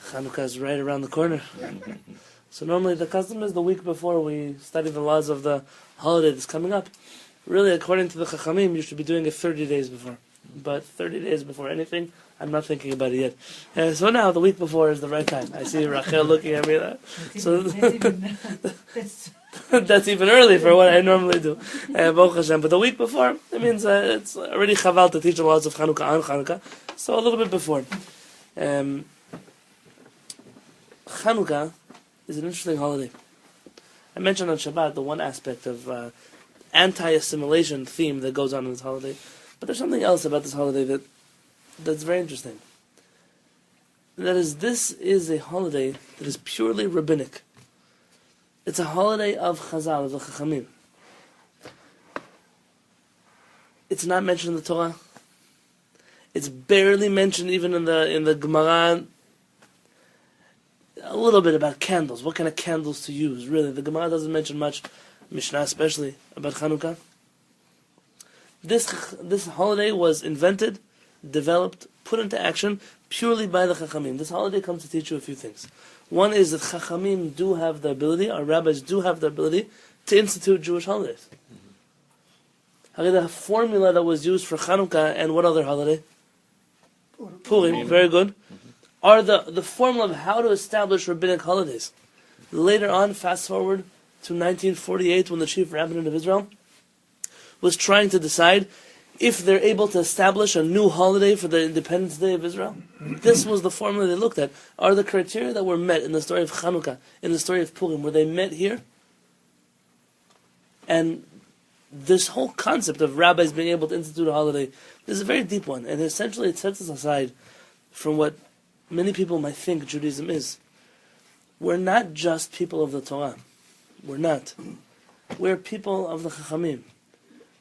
Chanukah is right around the corner. So normally the custom is the week before we study the laws of the holiday that's coming up. Really, according to the Chachamim, you should be doing it 30 days before. But 30 days before anything, I'm not thinking about it yet. So now, the week before is the right time. I see Rachel looking at me. That's even early for what I normally do. Baruch Hashem. But the week before, it means it's already chaval to teach the laws of Chanukah on Chanukah. So a little bit before. Chanukah is an interesting holiday. I mentioned on Shabbat the one aspect of anti-assimilation theme that goes on in this holiday. But there's something else about this holiday that's very interesting. That is, this is a holiday that is purely rabbinic. It's a holiday of Chazal, of the Chachamim. It's not mentioned in the Torah. It's barely mentioned even in the Gemara. A little bit about candles. What kind of candles to use? Really, the Gemara doesn't mention much, Mishnah especially, about Chanukah. This holiday was invented, developed, put into action purely by the Chachamim. This holiday comes to teach you a few things. One is that Chachamim do have the ability, our rabbis do have the ability, to institute Jewish holidays. The formula that was used for Chanukah and what other holiday? Purim, very good. Are the formula of how to establish rabbinic holidays. Later on, fast forward to 1948, when the chief rabbinate of Israel was trying to decide if they're able to establish a new holiday for the Independence Day of Israel. This was the formula they looked at. Are the criteria that were met in the story of Chanukah, in the story of Purim, were they met here? And this whole concept of rabbis being able to institute a holiday is a very deep one, and essentially it sets us aside from what many people might think Judaism is. We're not just people of the Torah. We're not. We're people of the Chachamim.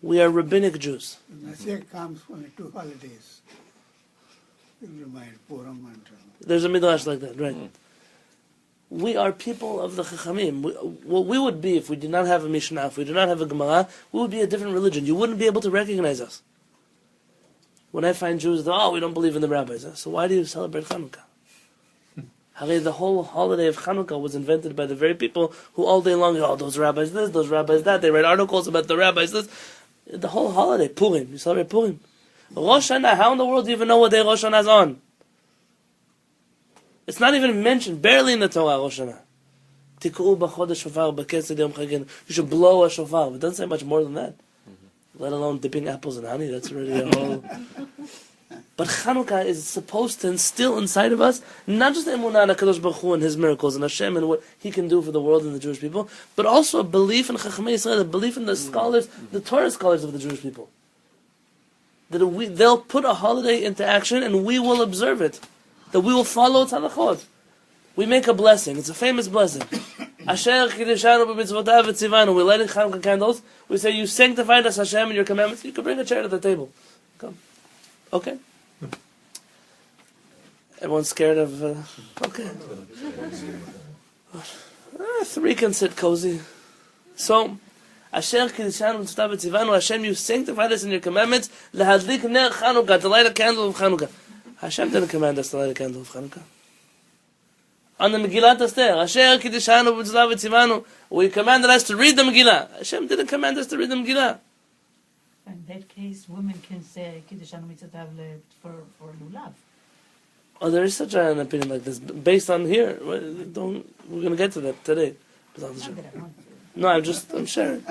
We are rabbinic Jews. Nasir comes from the two holidays. You remind Purim and There's a midrash like that, right? We are people of the Chachamim. What we would be if we did not have a Mishnah, if we did not have a Gemara, we would be a different religion. You wouldn't be able to recognize us. When I find Jews, we don't believe in the rabbis. So why do you celebrate Chanukah? The whole holiday of Chanukah was invented by the very people who all day long, those rabbis this, those rabbis that. They write articles about the rabbis this. The whole holiday, Purim. You celebrate Purim. Rosh Hashanah, how in the world do you even know what day Rosh Hashanah is on? It's not even mentioned, barely in the Torah, Rosh Hashanah. Tik'u b'chodesh shofar b'kesed yom chagin. You should blow a shofar. It doesn't say much more than that. Let alone dipping apples in honey. That's already a whole... But Chanukah is supposed to instill inside of us not just the emunah in HaKadosh Baruch Hu and His miracles and Hashem and what He can do for the world and the Jewish people, but also a belief in Chachamei Yisrael, a belief in the scholars, the Torah scholars of the Jewish people. That they'll put a holiday into action and we will observe it. That we will follow its halachot. We make a blessing. It's a famous blessing. Asher kiddushanu b'mitzvotav v'tzivanu. We light Chanukah candles. We say, you sanctified us, Hashem, and your commandments. You can bring a chair to the table. Come. Okay. Everyone's scared of... okay. 3 can sit cozy. So, Asher kiddushanu b'mitzvotav v'tzivanu. Hashem, you sanctified us in your commandments. Lehadlik ner Chanukah. To light a candle of Chanukah. Hashem didn't command us to light a candle of Chanukah. On the Megillat Esther, Asher kiddushanu b'mitzvotav v'tzivanu. We commanded us to read the Megillah. Hashem didn't command us to read the Megillah. In that case, women can say Kiddushanu Mitzvotav for lulav. Oh, there is such an opinion like this, based on here. We're going to get to that today. No, I'm sharing.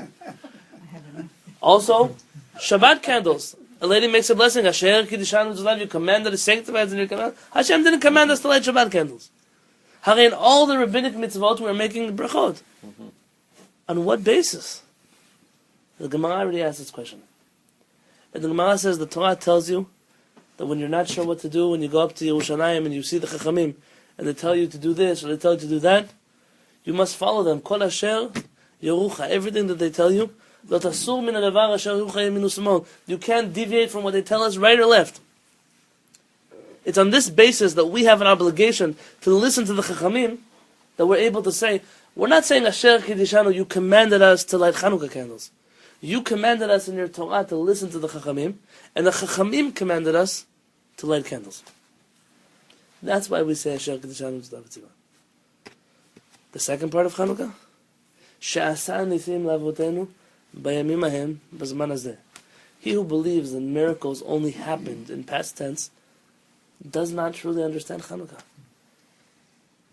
Also, Shabbat candles. A lady makes a blessing. Asher kiddushanu b'mitzvotav. You commanded to sanctify in your command. Hashem didn't command us to light Shabbat candles. In all the rabbinic mitzvot, we're making brachot. On what basis? The Gemara already asked this question. And the Gemara says the Torah tells you that when you're not sure what to do, when you go up to Yerushalayim and you see the Chachamim, and they tell you to do this or they tell you to do that, you must follow them. Kol asher yerucha, everything that they tell you. Lo tasur min hadavar asher yerucha yeminu shemol. You can't deviate from what they tell us, right or left. It's on this basis that we have an obligation to listen to the Chachamim, that we're able to say, we're not saying Asher kiddushanu, you commanded us to light Chanukah candles. You commanded us in your Torah to listen to the Chachamim, and the Chachamim commanded us to light candles. That's why we say Asher Kiddushanu Mitzvah B'Tzivah. The second part of Chanukah, She'asa Nisim Lavotenu Bayamim Ahem B'Zman Hazeh. He who believes that miracles only happened in past tense does not truly understand Chanukah.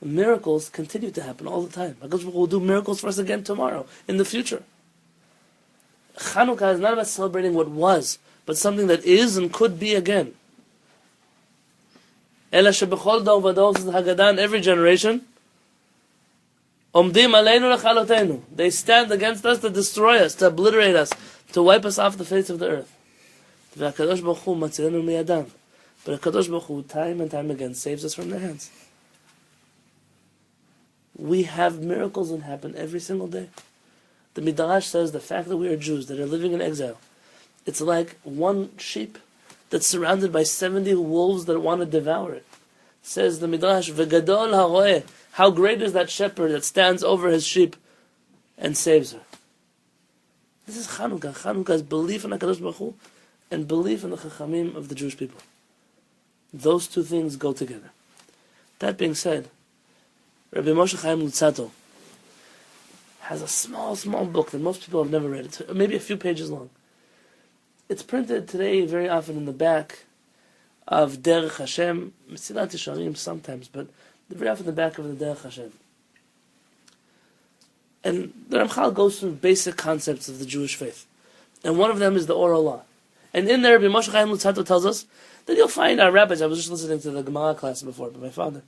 Miracles continue to happen all the time. HaKadosh Baruch Hu will do miracles for us again tomorrow, in the future. Chanukah is not about celebrating what was, but something that is and could be again. Ela shebechol dor vador, says the Haggadah, in every generation, Omdim aleinu lechalotenu. They stand against us to destroy us, to obliterate us, to wipe us off the face of the earth. VeHaKadosh Baruch Hu matzilenu miyadam. But HaKadosh Baruch Hu, time and time again, saves us from their hands. We have miracles that happen every single day. The Midrash says the fact that we are Jews, that are living in exile, it's like one sheep that's surrounded by 70 wolves that want to devour it. Says the Midrash, V'gadol haroeh, how great is that shepherd that stands over his sheep and saves her. This is Chanukah. Chanukah is belief in HaKadosh Baruch Hu and belief in the Chachamim of the Jewish people. Those two things go together. That being said, Rabbi Moshe Chaim Luzzatto has a small book that most people have never read. It's maybe a few pages long. It's printed today very often in the back of Derech Hashem, Mesilat Yesharim sometimes, but very often in the back of the Derech Hashem. And the Ramchal goes through basic concepts of the Jewish faith. And one of them is the oral law. And in there, Rabbi Moshe Chaim Luzzatto tells us that you'll find our rabbis, I was just listening to the Gemara class before by my father.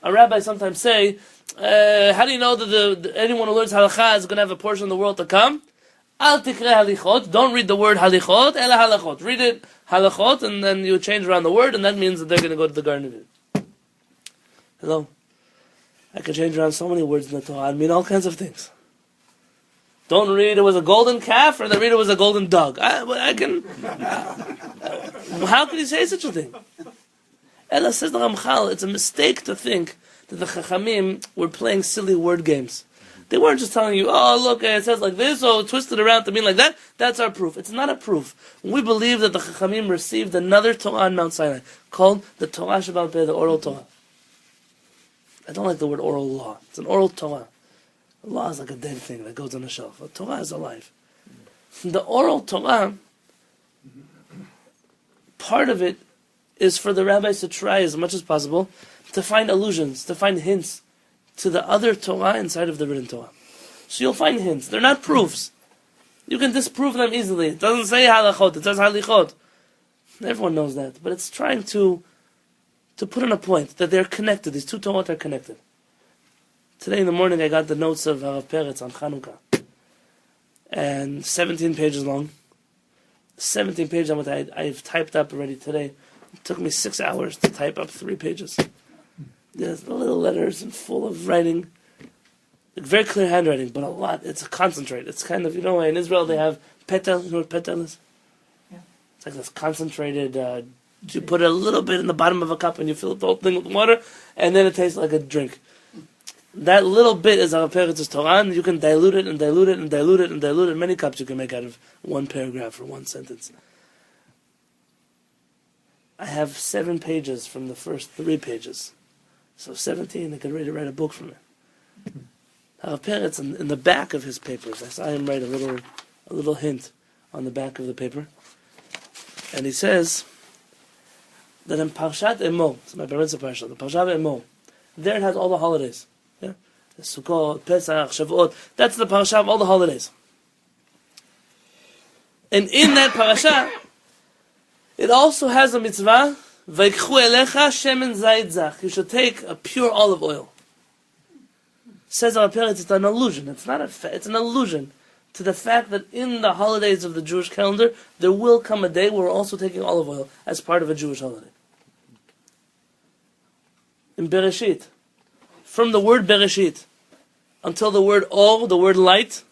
Our rabbis sometimes say, how do you know that anyone who learns halakha is going to have a portion of the world to come? Al tikre halichot. Don't read the word halichot, ela halachot. Read it halachot, and then you change around the word, and that means that they're going to go to the Garden of Eden. Hello? I can change around so many words in the Torah. I mean all kinds of things. Don't read it was a golden calf, or then read it was a golden dog. I can... How can you say such a thing? Ella says the Ramchal, it's a mistake to think that the Chachamim were playing silly word games. They weren't just telling you, oh, look, it says like this, so twist it around to mean like that. That's our proof. It's not a proof. We believe that the Chachamim received another Torah on Mount Sinai, called the Torah Sheba'al Peh, the oral Torah. I don't like the word oral law. It's an oral Torah. A law is like a dead thing that goes on a shelf. A Torah is alive. The oral Torah, part of it is for the rabbis to try as much as possible to find allusions, to find hints to the other Torah inside of the written Torah. So you'll find hints. They're not proofs. You can disprove them easily. It doesn't say halachot, it says halichot. Everyone knows that. But it's trying to put in a point that they're connected. These two Torahs are connected. Today in the morning I got the notes of Rav Peretz on Chanukah. And 17 pages long. 17 pages on what I've typed up already today. It took me 6 hours to type up 3 pages. There's the little letters and full of writing. Like very clear handwriting, but a lot. It's a concentrate. It's kind of, in Israel they have petel. You know what petel is? Yeah. It's like this concentrated, you put a little bit in the bottom of a cup and you fill the whole thing with water, and then it tastes like a drink. That little bit is Rav Peretz's Torah, and you can dilute it and dilute it and dilute it and dilute it. Many cups you can make out of one paragraph or one sentence. I have 7 pages from the first 3 pages. So 17, I could ready to write a book from it. Rav Peretz, in the back of his papers, I saw him write a little hint on the back of the paper. And he says that in Parshat Emor, it's my parents' parsha, the Parshat Emor, there it has all the holidays. Yeah? Sukkot, Pesach, Shavuot, that's the parsha of all the holidays. And in that parasha, it also has a mitzvah, V'ikchu elecha shemen zayit zach. You should take a pure olive oil. Says Rav Peretz, it's an allusion. It's not it's an allusion to the fact that in the holidays of the Jewish calendar, there will come a day where we're also taking olive oil as part of a Jewish holiday. In Bereshit, from the word Bereshit until the word Or, the word light,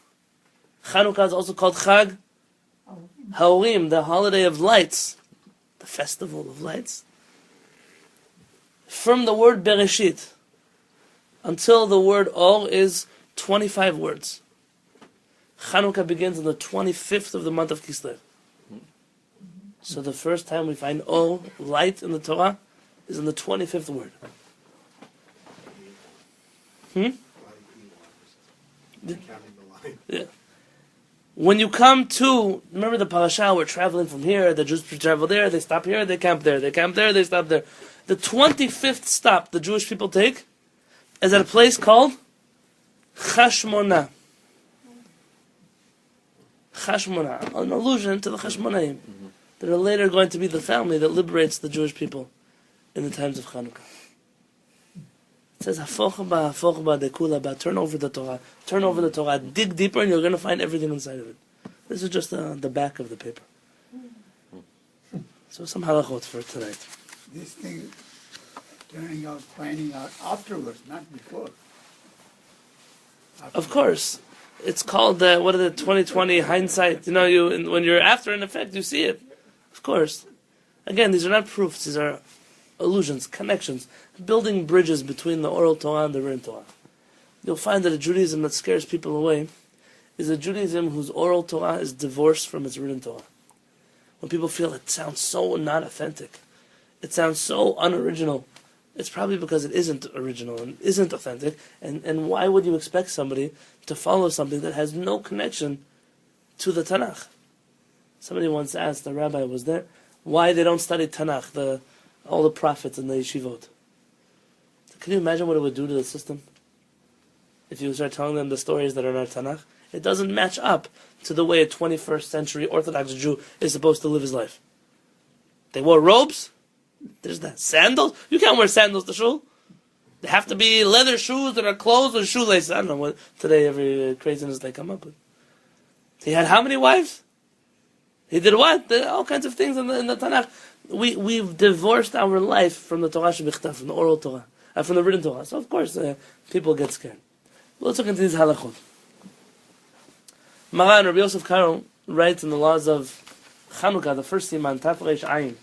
Chanukah is also called Chag Ha'orim, the holiday of lights, the festival of lights. From the word Bereshit until the word Or is 25 words. Chanukah begins on the 25th of the month of Kislev. So the first time we find Or, light, in the Torah is in the 25th word. Yeah. When you come to, remember the parasha, we're traveling from here, the Jews travel there, they stop here, they camp there, they camp there, they stop there. The 25th stop the Jewish people take is at a place called Chashmonah. Chashmonah, an allusion to the Hashmonaim, that are later going to be the family that liberates the Jewish people in the times of Chanukah. It says, "Hafoch ba dekula ba." Turn over the Torah. Turn over the Torah. Dig deeper, and you're going to find everything inside of it. This is just the back of the paper. So some halachot for tonight. This thing turning out, finding out afterwards, not before. Of course, it's called what are the 2020 hindsight? You know, when you're after an effect, you see it. Of course. Again, these are not proofs. These are allusions, connections, building bridges between the oral Torah and the written Torah. You'll find that a Judaism that scares people away is a Judaism whose oral Torah is divorced from its written Torah. When people feel it sounds so not authentic, it sounds so unoriginal, it's probably because it isn't original and isn't authentic. And why would you expect somebody to follow something that has no connection to the Tanakh? Somebody once asked, the rabbi was there, why they don't study Tanakh, all the prophets in the yeshivot. Can you imagine what it would do to the system? If you start telling them the stories that are not Tanakh, it doesn't match up to the way a 21st century Orthodox Jew is supposed to live his life. They wore robes. There's that. Sandals? You can't wear sandals to shul. They have to be leather shoes that are closed with shoelaces. I don't know what today every craziness they come up with. He had how many wives? He did what? All kinds of things in the Tanakh. We've divorced our life from the Torah Shebichtav, from the oral Torah, from the written Torah. So of course people get scared. Let's look into these halachot. Maran Rabbi Yosef Karo writes in the laws of Chanukah, the first siman, Taf Reish Ayin.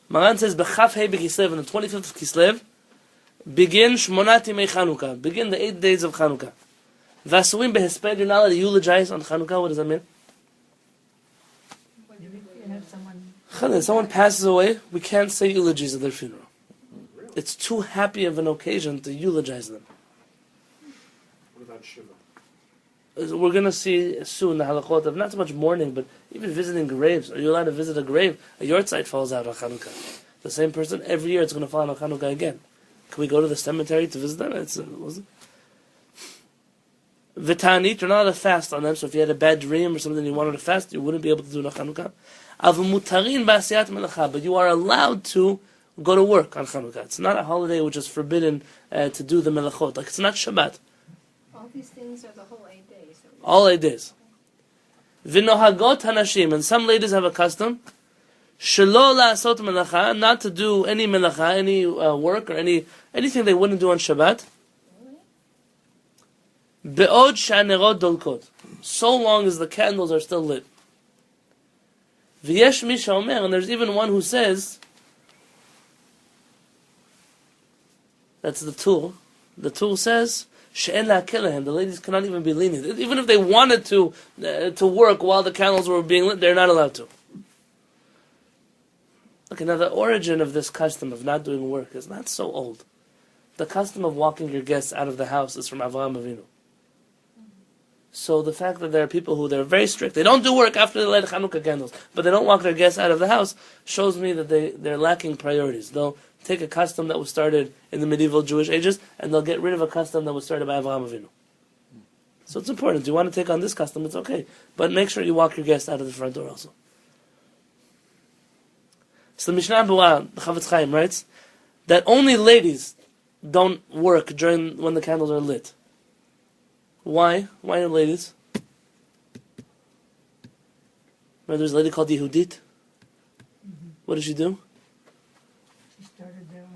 Maran says, B'chaf Hei B'Kislev, on the 25th of Kislev, begin Shmonat Yimei Chanukah, begin the 8 days of Chanukah. V'asuim behesped, you're not allowed to eulogize on Chanukah. What does that mean? If someone passes away, we can't say eulogies at their funeral. It's too happy of an occasion to eulogize them. What about Shiva? We're going to see soon the halachot of not so much mourning, but even visiting graves. Are you allowed to visit a grave? A yortzeit falls out on Chanukah. The same person, every year it's going to fall on Chanukah again. Can we go to the cemetery to visit them? V'tanit, you're not allowed to fast on them, so if you had a bad dream or something you wanted to fast, you wouldn't be able to do it on Chanukah. Avumutarin ba'asiyat melacha, but you are allowed to go to work on Chanukah. It's not a holiday which is forbidden to do the melachot. Like it's not Shabbat. All these things are the whole 8 days. All 8 days. V'nohagot hanashim, and some ladies have a custom, shelo la'asot melacha, not to do any melacha, any work or anything they wouldn't do on Shabbat. Be'od sha'nerot dolkot, so long as the candles are still lit. V'yesh mi she'omer, and there's even one who says, that's the tool. The tool says, she'en la'akelehem, the ladies cannot even be lenient. Even if they wanted to work while the candles were being lit, they're not allowed to. Okay, now the origin of this custom of not doing work is not so old. The custom of walking your guests out of the house is from Avraham Avinu. So the fact that there are people who they're very strict, they don't do work after they light Chanukah candles, but they don't walk their guests out of the house, shows me that they're lacking priorities. They'll take a custom that was started in the medieval Jewish ages, and they'll get rid of a custom that was started by Avraham Avinu. So it's important. You want to take on this custom, it's okay. But make sure you walk your guests out of the front door also. So the Mishnah Berurah, the Chavetz Chaim writes, that only ladies don't work when the candles are lit. Why? Why are ladies? Remember there's a lady called Yehudit? What did she do? She started their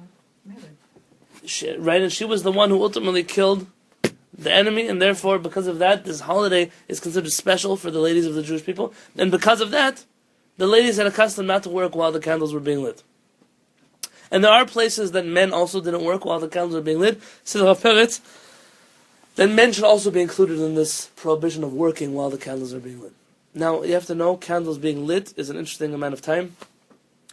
marriage. And she was the one who ultimately killed the enemy, and therefore, because of that, this holiday is considered special for the ladies of the Jewish people. And because of that, the ladies had a custom not to work while the candles were being lit. And there are places that men also didn't work while the candles were being lit. Says Rav Peretz, then men should also be included in this prohibition of working while the candles are being lit. Now, you have to know, candles being lit is an interesting amount of time.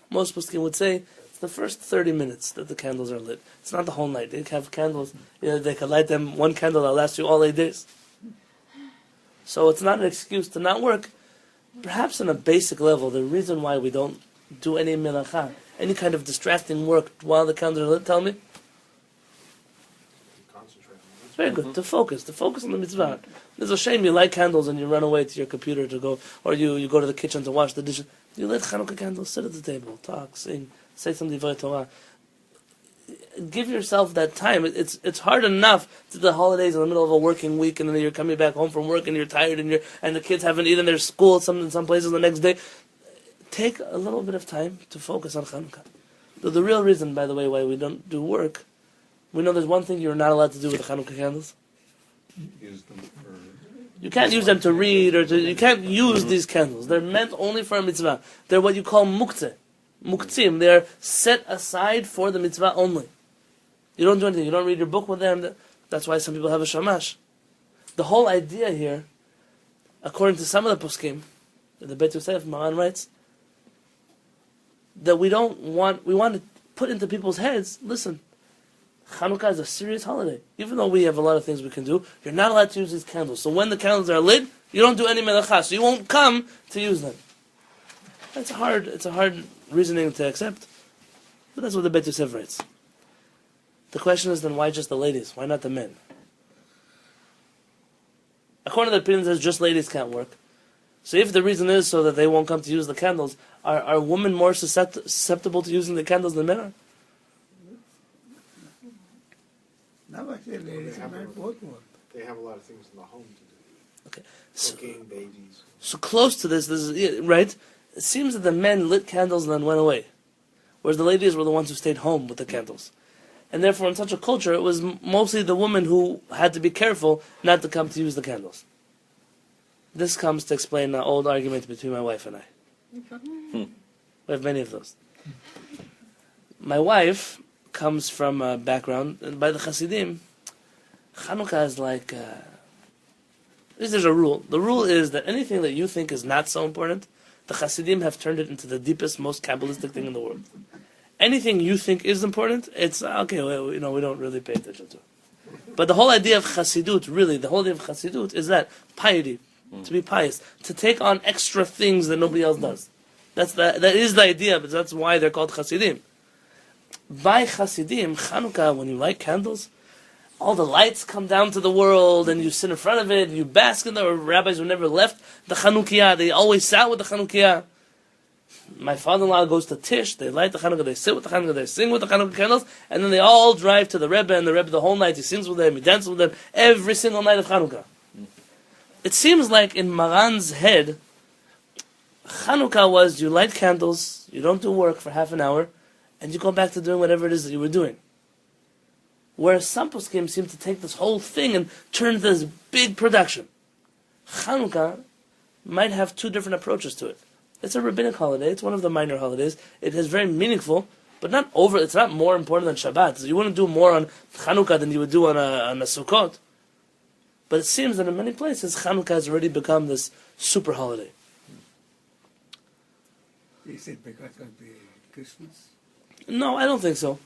Most poskim would say it's the first 30 minutes that the candles are lit. It's not the whole night. They have candles, they could light them, one candle that lasts you all 8 days. So it's not an excuse to not work. Perhaps on a basic level, the reason why we don't do any melacha, any kind of distracting work while the candles are lit, tell me? Concentrate on It's very good, to focus on the mitzvah. There's a shame you light candles and you run away to your computer to go, or you go to the kitchen to wash the dishes. You lit Chanukah candles, sit at the table, talk, sing, say some divrei Torah. Give yourself that time. It's hard enough to the holidays in the middle of a working week, and then you're coming back home from work and you're tired, and the kids haven't eaten their school in some places the next day. Take a little bit of time to focus on Chanukah. The real reason, by the way, why we don't do work, we know there's one thing you're not allowed to do with the Chanukah candles. Use them for... You can't use them to read you can't use these candles. They're meant only for a mitzvah. They're what you call muktzeh. Muktzim. They're set aside for the mitzvah only. You don't do anything. You don't read your book with them. That's why some people have a shamash. The whole idea here, according to some of the poskim, the Beit Yosef, Maran writes, that we want to put into people's heads, listen, Chanukah is a serious holiday. Even though we have a lot of things we can do, you're not allowed to use these candles. So when the candles are lit, you don't do any melacha, so you won't come to use them. It's a hard reasoning to accept, but that's what the Beit Yosef writes. The question is then, why just the ladies? Why not the men? According to the opinion, says just ladies can't work. So if the reason is so that they won't come to use the candles, are women more susceptible to using the candles than men are? Now actually ladies and men both work. They have a lot of things in the home to do. Okay. So, Cooking, babies. so close to this is right. It seems that the men lit candles and then went away, whereas the ladies were the ones who stayed home with the candles. And therefore, in such a culture, it was mostly the women who had to be careful not to come to use the candles. This comes to explain an old argument between my wife and I. We have many of those. My wife comes from a background, and by the Hasidim, Chanukah is like... there's a rule. The rule is that anything that you think is not so important, the Hasidim have turned it into the deepest, most Kabbalistic thing in the world. Anything you think is important, it's okay, we don't really pay attention to it. But the whole idea of Chassidut, really, the whole idea of Chassidut is that, piety, to be pious, to take on extra things that nobody else does. That is the idea, but that's why they're called Chassidim. By Chassidim, Chanukah, when you light candles, all the lights come down to the world, and you sit in front of it, and you bask in the rabbis who never left the Chanukiah, they always sat with the Chanukiah. My father-in-law goes to Tish, they light the Chanukah, they sit with the Chanukah, they sing with the Chanukah candles, and then they all drive to the Rebbe, and the Rebbe the whole night, he sings with them, he dances with them, every single night of Chanukah. It seems like in Maran's head, Chanukah was you light candles, you don't do work for half an hour, and you go back to doing whatever it is that you were doing. Whereas some poskim seem to take this whole thing and turn it into this big production. Chanukah might have two different approaches to it. It's a rabbinic holiday, it's one of the minor holidays, it is very meaningful, but it's not more important than Shabbat. So you wouldn't do more on Chanukah than you would do on a Sukkot. But it seems that in many places, Chanukah has already become this super holiday. Is it because of the Christmas? No, I don't think so.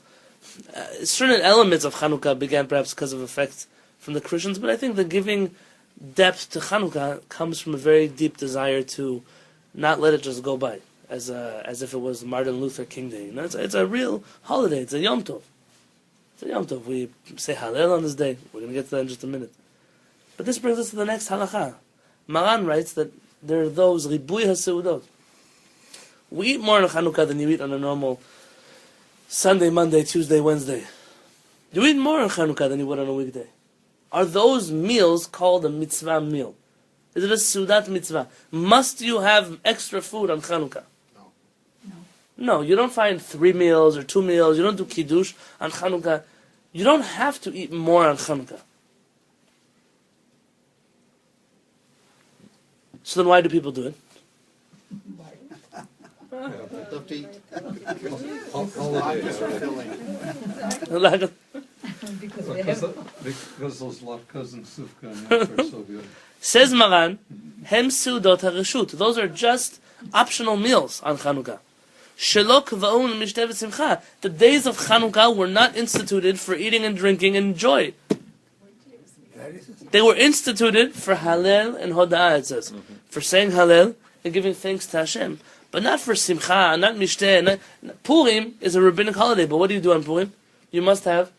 Certain elements of Chanukah began perhaps because of effects from the Christians, but I think the giving depth to Chanukah comes from a very deep desire to not let it just go by, as if it was Martin Luther King Day. It's a real holiday. It's a Yom Tov. It's a Yom Tov. We say Hallel on this day. We're going to get to that in just a minute. But this brings us to the next halakha. Maran writes that there are those Ribuy HaSeudot. We eat more on Chanukah than you eat on a normal Sunday, Monday, Tuesday, Wednesday. You eat more on Chanukah than you would on a weekday. Are those meals called a mitzvah meal? Is it a Seudat mitzvah? Must you have extra food on Chanukah? No, you don't find 3 meals or 2 meals. You don't do Kiddush on Chanukah. You don't have to eat more on Chanukah. So then why do people do it? Life is fulfilling. Because those latkes and sufka and are so good. Says Maran, Hem Seudot HaReshut. Those are just optional meals on Chanukah. Shelo Kvaun Mishteh V'Simcha. The days of Chanukah were not instituted for eating and drinking and joy. They were instituted for Halel and Hoda'ah, it says. For saying Halel and giving thanks to Hashem. But not for Simcha, not Mishteh. Purim is a rabbinic holiday, but what do you do on Purim? You must have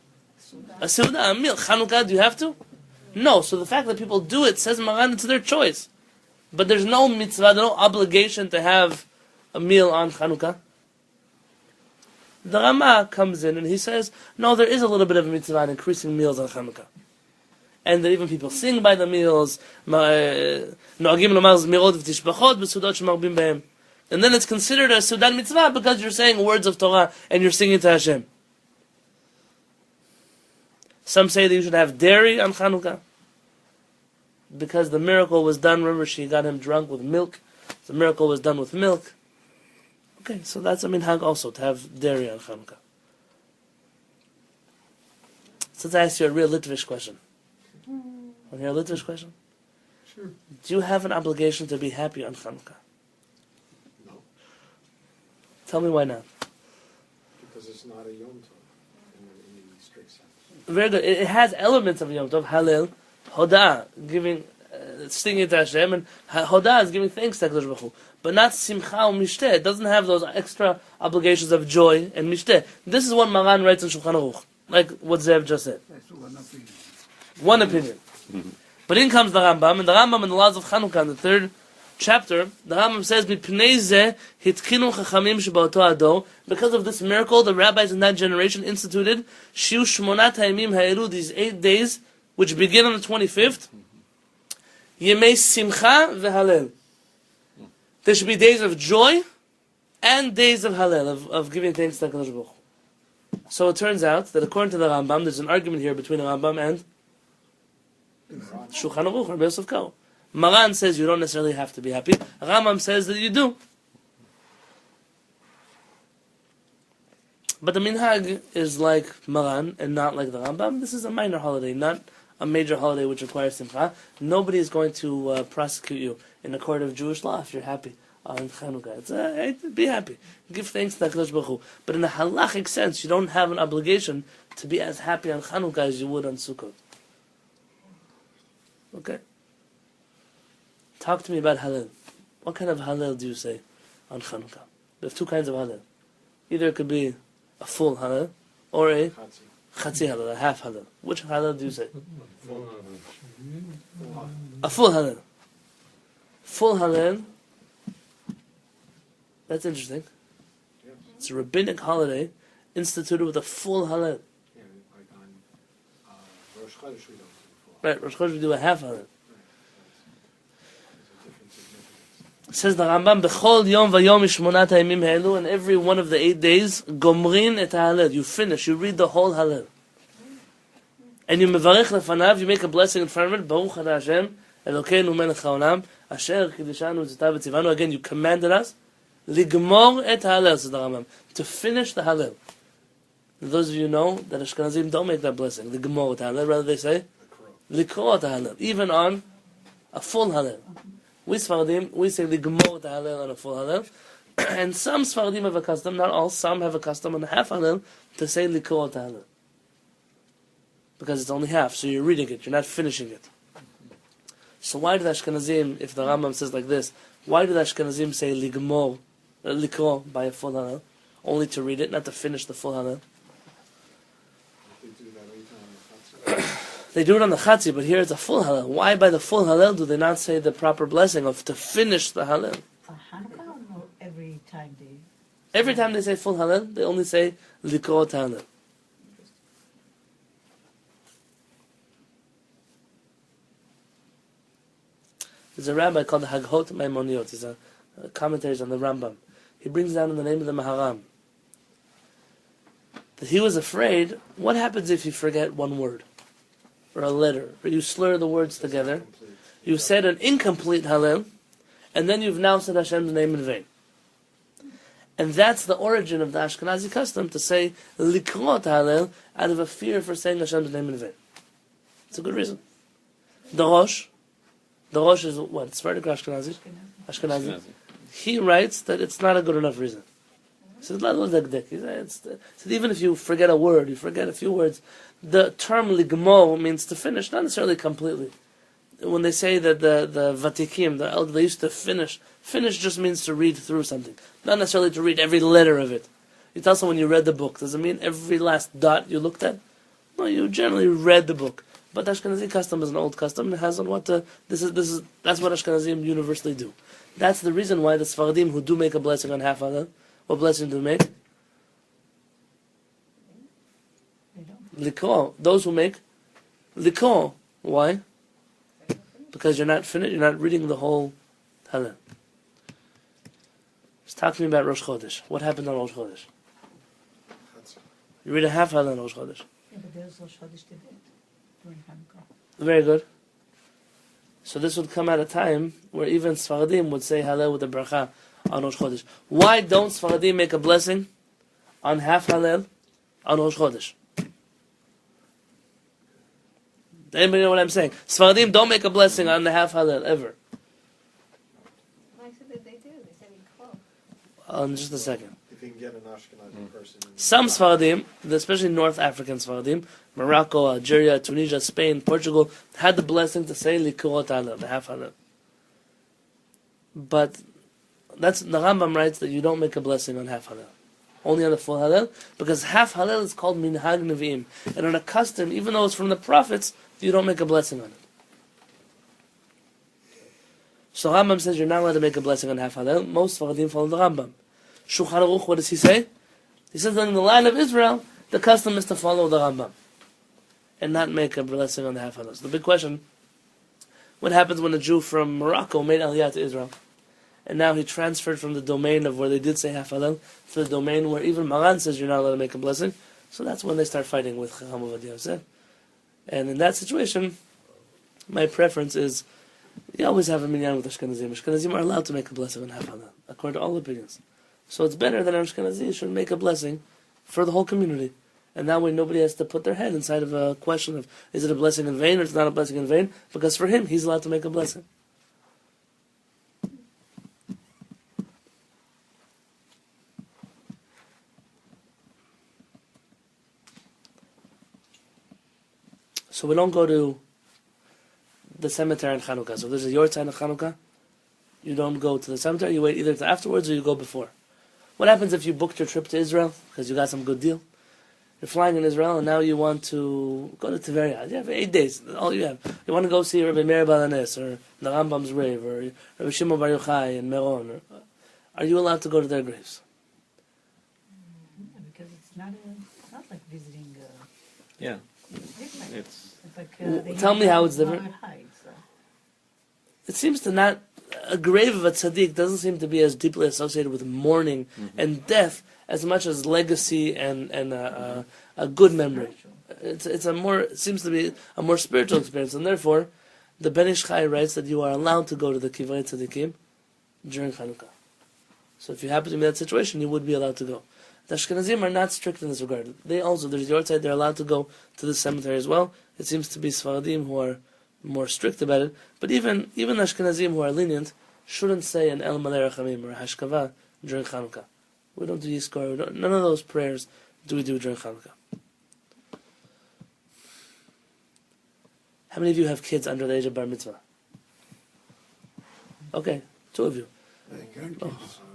a Seudah, a meal. Chanukah, do you have to? No. So the fact that people do it says Maran, it's their choice. But there's no mitzvah, no obligation to have a meal on Chanukah. The Rama comes in and he says, no, there is a little bit of a mitzvah in increasing meals on Chanukah. And that even people sing by the meals. And then it's considered a Sudan mitzvah because you're saying words of Torah and you're singing to Hashem. Some say that you should have dairy on Chanukah because the miracle was done. Remember, she got him drunk with milk. The miracle was done with milk. Okay, so that's a minhag also, to have dairy on Chanukah. So let's ask you a real Litvish question. Want to hear a Litvish question? Sure. Do you have an obligation to be happy on Chanukah? No, Tell me why not. because it's not a Yom Tov in the strict sense. Very good. It has elements of Yom Tov, Halel, Hoda'ah, giving, singing to Hashem, and Hoda'ah is giving thanks to HaKadosh Baruch Hu. But not Simcha or Mishteh. It doesn't have those extra obligations of joy and Mishteh. This is what Maran writes in Shulchan Aruch, like what Zev just said. That's one opinion. One opinion. But in comes the Rambam, and the Rambam in the Laws of Chanukah, in the 3rd chapter, the Rambam says, "Mipnei zeh hitkinu chachamim shebaoto ador." Because of this miracle, the rabbis in that generation instituted Shiu Shmonat Hayimim Ha'elu, these 8 days, which begin on the 25th, Yemei Simcha v'Halel. There should be days of joy and days of Halel, of giving thanks to HaKadosh Baruch Hu. So it turns out that according to the Rambam, there's an argument here between the Rambam and Shulchan Aruch, Rabbi Yosef Karo. Maran says you don't necessarily have to be happy. Rambam says that you do. But the minhag is like Maran and not like the Rambam. This is a minor holiday, not a major holiday which requires simcha. Nobody is going to prosecute you in a court of Jewish law if you're happy on Chanukah. It's be happy. Give thanks to HaKadosh Baruch Hu. But in a halachic sense, you don't have an obligation to be as happy on Chanukah as you would on Sukkot. Okay? Talk to me about Halel. What kind of Halel do you say on Chanukah? There's 2 kinds of Halel. Either it could be a full Halel or a Chatzi Halel, a half Halel. Which Halel do you say? A full Halel. Full Halel. That's interesting. Yes. It's a rabbinic holiday instituted with a full Halel. Yeah, like on Rosh Chodesh we don't do full. Right, Rosh Chodesh we do a half Halel. Right. There's a different significance. Says the Rambam, B'chol yom v'yom mishmonat hayimim ha'elu, and every one of the 8 days, gomrin et ha'halel. You finish, you read the whole Halel. And you mevarech lefanav, you make a blessing in front of it, Baruch Ata Hashem, Elokeinu melech ha'olam, asher kiddushanu v'tzitav v'tzivanu. Again, you commanded us, ligmor et ha'halel, says the Rambam, to finish the Halel. Those of you know that Ashkenazim don't make that blessing, ligmor et ha'halel, rather they say, likro et ha'halel, even on a full Halel. We Sfaradim, we say ligmor et ha'halel on a full Halel, and some Sfaradim have a custom, not all, some have a custom on a half Halel, to say likro et ha'halel. Because it's only half, so you're reading it, you're not finishing it. So why did Ashkenazim, if the Rambam says like this, why did Ashkenazim say ligmor, likro, by a full Halel? Only to read it, not to finish the full Halel. They do that every time on the Chatzah. They do it on the Chatzi, but here it's a full Halel. Why by the full Halel do they not say the proper blessing of to finish the Halel? For Hanukkah or every time they... Every time they say full Halel, they only say likro Halel. There's a rabbi called the Halachot Maimoniot. He's a commentaries on the Rambam. He brings down in the name of the Maharam that he was afraid, what happens if you forget one word? Or a letter? Or you slur the words together? You said an incomplete Halel, and then you've now said Hashem's name in vain. And that's the origin of the Ashkenazi custom, to say Likrot Halel out of a fear for saying Hashem's name in vain. It's a good reason. The Rosh, The Rosh is what? Sephardic or Ashkenazi? Ashkenazi. Ashkenazi. He writes that it's not a good enough reason. He says, even if you forget a word, you forget a few words, the term ligmo means to finish, not necessarily completely. When they say that the Vatikim, the elder, they used to finish just means to read through something, not necessarily to read every letter of it. You tell someone you read the book, does it mean every last dot you looked at? No, you generally read the book. But Ashkenazi custom is an old custom, it has on what that's what Ashkenazim universally do. That's the reason why the Sfaradim who do make a blessing on half Halal, what blessing do they make? Likor. Those who make Likor. Why? Because you're not reading the whole Halal. He's talking about Rosh Chodesh. What happened on Rosh Chodesh? You read a half Halal on Rosh Chodesh. Yeah, but there's Rosh Chodesh Tibet during Hanukkah. Very good. So this would come at a time where even Sfaradim would say Halal with the bracha on Rosh Chodesh. Why don't Sfaradim make a blessing on half Halal on Rosh Chodesh? Anybody know what I'm saying? Sfaradim don't make a blessing on the half Halal ever. Why said that they do? They said we call. Just a second. If you can get an Ashkenazi person. Some Sfaradim, especially North African Sfaradim, Morocco, Algeria, Tunisia, Spain, Portugal, had the blessing to say Likurot Halal, the half Halal. But the Rambam writes that you don't make a blessing on half Halal. Only on the full Halal, because half Halal is called Minhag Nevi'im. And on a custom, even though it's from the prophets, you don't make a blessing on it. So Rambam says you're not allowed to make a blessing on half Halal. Most Sfaradim follow the Rambam. Shulchan Aruch, what does he say? He says that in the land of Israel, the custom is to follow the Rambam and not make a blessing on the half Halal. So the big question, what happens when a Jew from Morocco made Aliyah to Israel? And now he transferred from the domain of where they did say half Halal to the domain where even Maran says you're not allowed to make a blessing. So that's when they start fighting with Chacham Ovadia Yosef. And in that situation, my preference is, you always have a minyan with Ashkenazim. Ashkenazim are allowed to make a blessing on half Halal, according to all opinions. So it's better that an Ashkenazi should make a blessing for the whole community. And that way nobody has to put their head inside of a question of, is it a blessing in vain or it's not a blessing in vain? Because for him, he's allowed to make a blessing. So we don't go to the cemetery in Chanukah. So if there's a yortzeit in Chanukah, you don't go to the cemetery, you wait either to afterwards or you go before. What happens if you booked your trip to Israel because you got some good deal? You're flying in Israel and now you want to go to Tveria. You have 8 days, all you have. You want to go see Rabbi Meir Balanes or the Rambam's grave or Rabbi Shimon Bar Yochai in Meron. Are you allowed to go to their graves? Because it's not like visiting. Yeah. It's like, Tell me how it's different. So. It seems to not, a grave of a tzaddik doesn't seem to be as deeply associated with mourning and death as much as legacy and a good memory. It seems to be a more spiritual experience, and therefore, the Ben Ish Chai writes that you are allowed to go to the Kivrei Tzaddikim during Chanukah. So if you happen to be in that situation, you would be allowed to go. The Ashkenazim are not strict in this regard. They also, there's your side, they're allowed to go to the cemetery as well. It seems to be Sfaradim who are more strict about it. But even Ashkenazim who are lenient shouldn't say an El Malei Rachamim or a Hashkava during Chanukah. We don't do Yizkor, none of those prayers do we do during Chanukah. How many of you have kids under the age of Bar Mitzvah? Okay, 2 of you.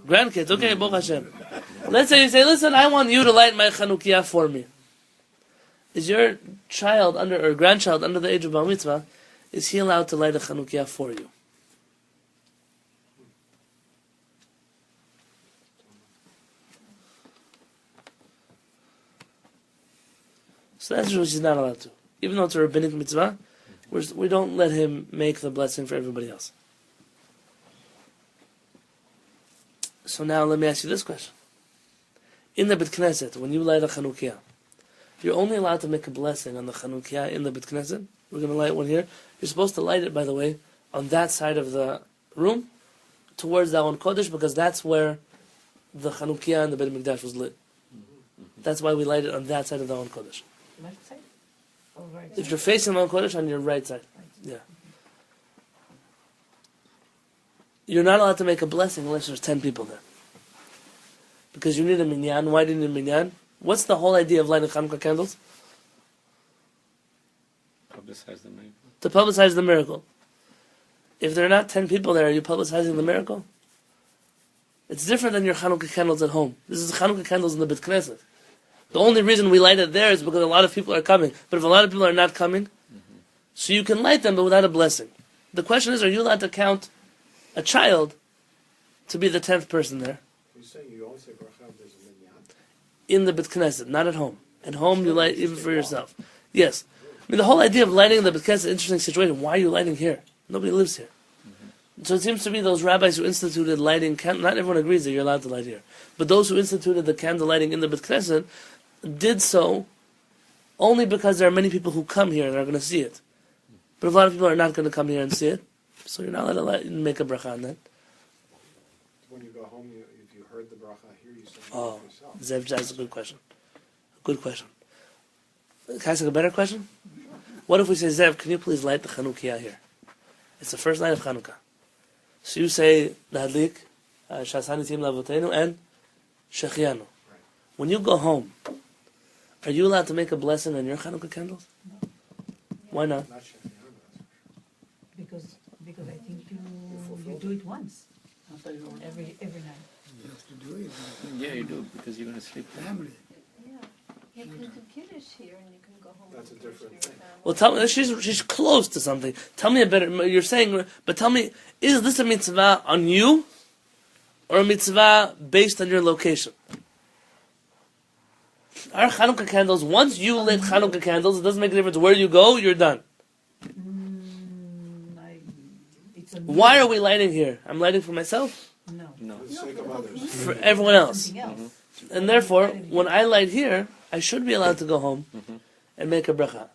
Grandkids, okay, Baruch Hashem. Let's say you say, listen, I want you to light my Chanukiah for me. Is your child or grandchild under the age of Bar Mitzvah, is he allowed to light a Chanukiah for you? So that's what he's not allowed to. Even though it's a rabbinic mitzvah, we don't let him make the blessing for everybody else. So now let me ask you this question. In the Bet Knesset, when you light a Chanukiah, you're only allowed to make a blessing on the Chanukiah in the Bet Knesset. We're going to light one here. You're supposed to light it, by the way, on that side of the room, towards the Aron Kodesh, because that's where the Chanukiah and the Bet Mikdash was lit. That's why we light it on that side of the Aron Kodesh. Left side? Or right If side? you're facing the Aron Kodesh, on your right side. Yeah. you're not allowed to make a blessing unless there's 10 people there. Because you need a minyan. Why do you need a minyan? What's the whole idea of lighting Chanukah candles? Publicize the miracle. To publicize the miracle. If there are not 10 people there, are you publicizing the miracle? It's different than your Chanukah candles at home. This is Chanukah candles in the Beit Knesset. The only reason we light it there is because a lot of people are coming. But if a lot of people are not coming, so you can light them but without a blessing. The question is, are you allowed to count a child to be the 10th person there? You say you always say bracha if there's a minyan. In the Beit Knesset, not at home. At home you light even for yourself. Yes. I mean, the whole idea of lighting in the Beit Knesset is an interesting situation. Why are you lighting here? Nobody lives here. So it seems to be those rabbis who instituted lighting, not everyone agrees that you're allowed to light here, but those who instituted the candle lighting in the Beit Knesset did so only because there are many people who come here and are going to see it. But if a lot of people are not going to come here and see it, so you're not allowed to make a bracha on that. When you go home, if you heard the bracha here, you say it Oh, for yourself. Zev, that's a good question. Good question. Can I ask a better question? What if we say, Zev, can you please light the Chanukiah here? It's the first night of Chanukah. So you say, Lahadlik, Shasani Tim Lavotenu, and Shechianu. When you go home, are you allowed to make a blessing on your Chanukah candles? No. Why not? Not Shechianu, Because I think you do it once After you every night. you have to do it. Yeah, you do, because you're going to sleep. Family. Yeah. You can do Kiddush here and you can go home. That's and a do Kiddush different for your thing. family. Well, tell me, she's close to something. Tell me a better, you're saying, but tell me, is this a mitzvah on you, or a mitzvah based on your location? Our Chanukah candles, once you lit Chanukah candles, it doesn't make a difference where you go, you're done. It's a Why are we lighting here? I'm lighting for myself, No. No. For the sake of others. for everyone else. Something else. And therefore, when I light here, I should be allowed to go home and make a bracha.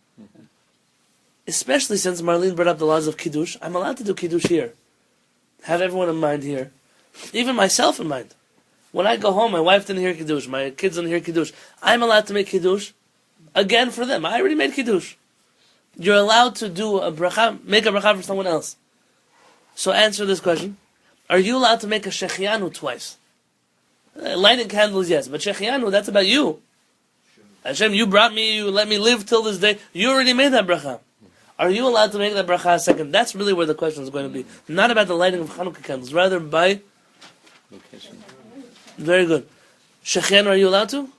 Especially since Marlene brought up the laws of Kiddush, I'm allowed to do Kiddush here. Have everyone in mind here. Even myself in mind. When I go home, my wife didn't hear Kiddush, my kids didn't hear Kiddush. I'm allowed to make Kiddush again for them. I already made Kiddush. You're allowed to do a bracha, make a bracha for someone else. So answer this question. Are you allowed to make a shechianu twice? Lighting candles, yes, but shechianu, that's about you. Hashem, you brought me, you let me live till this day. You already made that bracha. Are you allowed to make that bracha a second? That's really where the question is going to be. Not about the lighting of Chanukah candles, rather by... Location. Very good. Shechianu, are you allowed to? No.